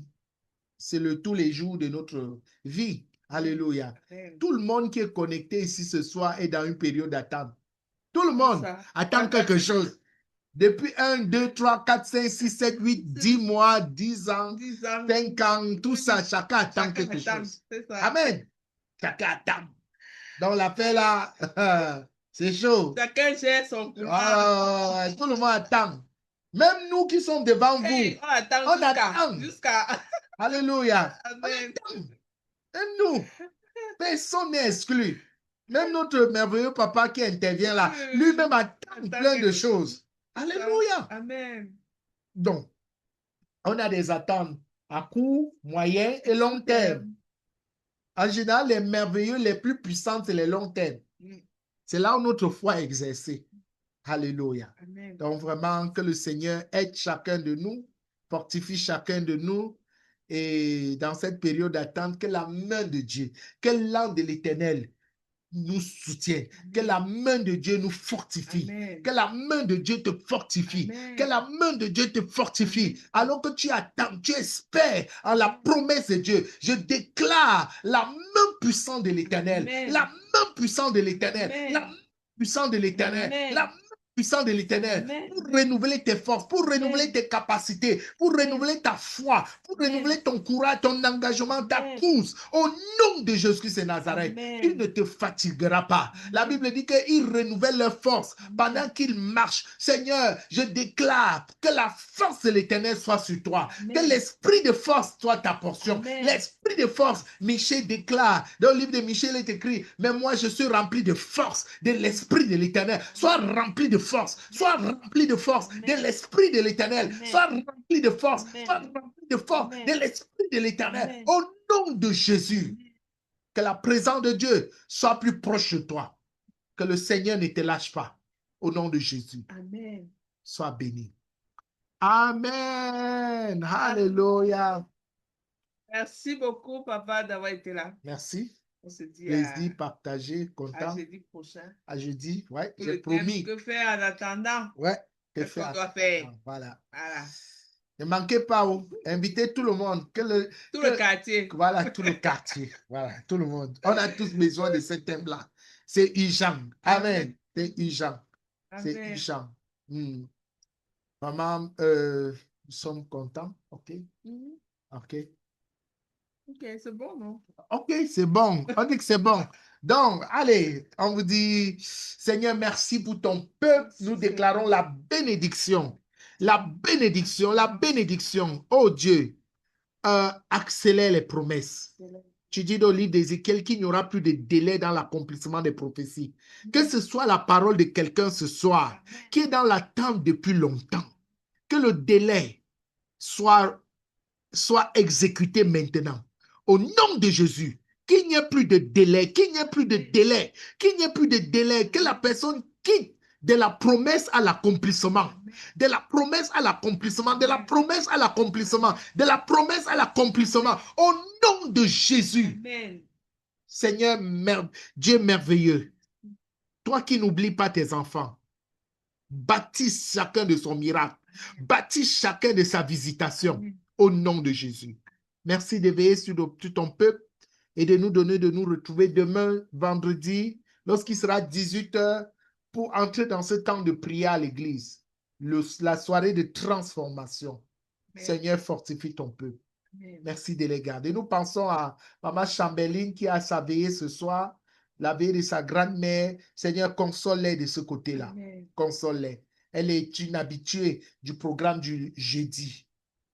c'est tous les jours de notre vie. Alléluia. Amen. Tout le monde qui est connecté ici ce soir est dans une période d'attente. Tout le monde Ça. attend quelque chose. Depuis 1, 2, 3, 4, 5, 6, 7, 8, 10 mois, 10 ans, 10 ans. 5 ans, tout ça, chacun attend Chacun quelque attend, chose. c'est ça. Amen. Chacun attend. Donc l'affaire là, c'est chaud. Chacun gère son pouvoir. Ah, tout le monde attend. Même nous qui sommes devant Hey, vous, on attend on attend. jusqu'à. Alléluia. Amen. Même nous, personne n'est exclu. Même notre merveilleux papa qui intervient là, lui-même attend plein de choses. Alléluia. Amen. Donc, on a des attentes à court, moyen et long terme. En général, les merveilleux les plus puissants, c'est les longs termes. C'est là où notre foi est exercée. Alléluia. Amen. Donc, vraiment, que le Seigneur aide chacun de nous, fortifie chacun de nous. Et dans cette période d'attente, que la main de Dieu, que l'âme de l'Éternel nous soutient, que la main de Dieu nous fortifie, Amen. que la main de Dieu te fortifie, Amen. que la main de Dieu te fortifie, alors que tu attends, tu espères en la promesse de Dieu. Je déclare la main puissante de l'Éternel, Amen. la main puissante de l'Éternel, Amen. la main puissante de l'Éternel, Amen. la main puissante de l'Éternel, Amen. pour renouveler tes forces, pour renouveler Amen. tes capacités, pour renouveler ta foi, pour Amen. renouveler ton courage, ton engagement, ta Amen. course. Au nom de Jésus-Christ de Nazareth, Amen. il ne te fatiguera pas. La Bible dit qu'il renouvelle leur force pendant qu'ils marchent. Seigneur, je déclare que la force de l'Éternel soit sur toi, Amen. que l'esprit de force soit ta portion. Amen. L'esprit de force, Michée déclare, dans le livre de Michée, il est écrit, mais moi je suis rempli de force de l'esprit de l'Éternel. Sois rempli de force, sois rempli de force de l'esprit de l'Éternel. Amen. Sois rempli de force, Amen. sois rempli de force Amen. de l'esprit de l'Éternel. Amen. Au nom de Jésus, que la présence de Dieu soit plus proche de toi. Que le Seigneur ne te lâche pas. Au nom de Jésus, Amen. sois béni. Amen. Alléluia. Merci beaucoup, papa, d'avoir été là. Merci. On se dit Plaisir partagé, à content. jeudi prochain. À jeudi, ouais, Pour j'ai le thème, promis. que faire en attendant? Ouais, que Qu'est-ce qu'on faire? doit faire? Voilà. Voilà. Ne manquez pas, invitez tout le monde. Tout le quartier. Voilà, tout le quartier. Voilà, tout le monde. On a tous besoin de ce thème-là. C'est urgent. Amen. C'est urgent. C'est Amen. urgent. Maman, nous sommes contents. OK. Mhm. OK. Ok, c'est bon, non? OK, c'est bon. On dit que c'est bon. Donc, allez, on vous dit, Seigneur, merci pour ton peuple. Nous déclarons la bénédiction. La bénédiction, oh Dieu, accélère les promesses. Tu dis dans le livre d'Ézéchiel qu'il n'y aura plus de délai dans l'accomplissement des prophéties. Que ce soit la parole de quelqu'un ce soir qui est dans l'attente depuis longtemps. Que le délai soit exécuté maintenant. Au nom de Jésus, qu'il n'y ait plus de délai, qu'il n'y ait plus de délai, qu'il n'y ait plus de délai, que la personne quitte de la promesse à l'accomplissement, de la promesse à l'accomplissement, de la promesse à l'accomplissement, de la promesse à l'accomplissement. Au nom de Jésus. Amen. Seigneur, Dieu merveilleux, toi qui n'oublies pas tes enfants, bâtisse chacun de son miracle, bâtisse chacun de sa visitation. Au nom de Jésus. Merci de veiller sur tout ton peuple et de nous donner de nous retrouver demain, vendredi, lorsqu'il sera 18h, pour entrer dans ce temps de prière à l'église, la soirée de transformation. Amen. Seigneur, fortifie ton peuple. Amen. Merci de les garder. Nous pensons à Maman Chamberlain qui a sa veillée ce soir, la veillée de sa grand-mère. Seigneur, console-les de ce côté-là. Amen. Console-les. Elle est une habituée du programme du jeudi.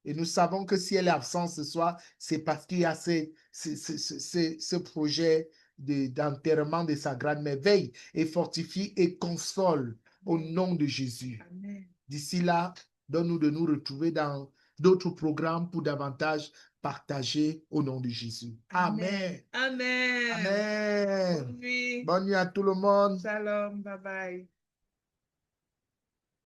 Et nous savons que si elle est absente ce soir, c'est parce qu'il y a ce projet d'enterrement de sa grand-mère. Veille et fortifie et console au nom de Jésus. Amen. D'ici là, donne-nous de nous retrouver dans d'autres programmes pour davantage partager au nom de Jésus. Amen. Amen. Amen. Bonne nuit. Bonne nuit à tout le monde. Shalom. Bye bye.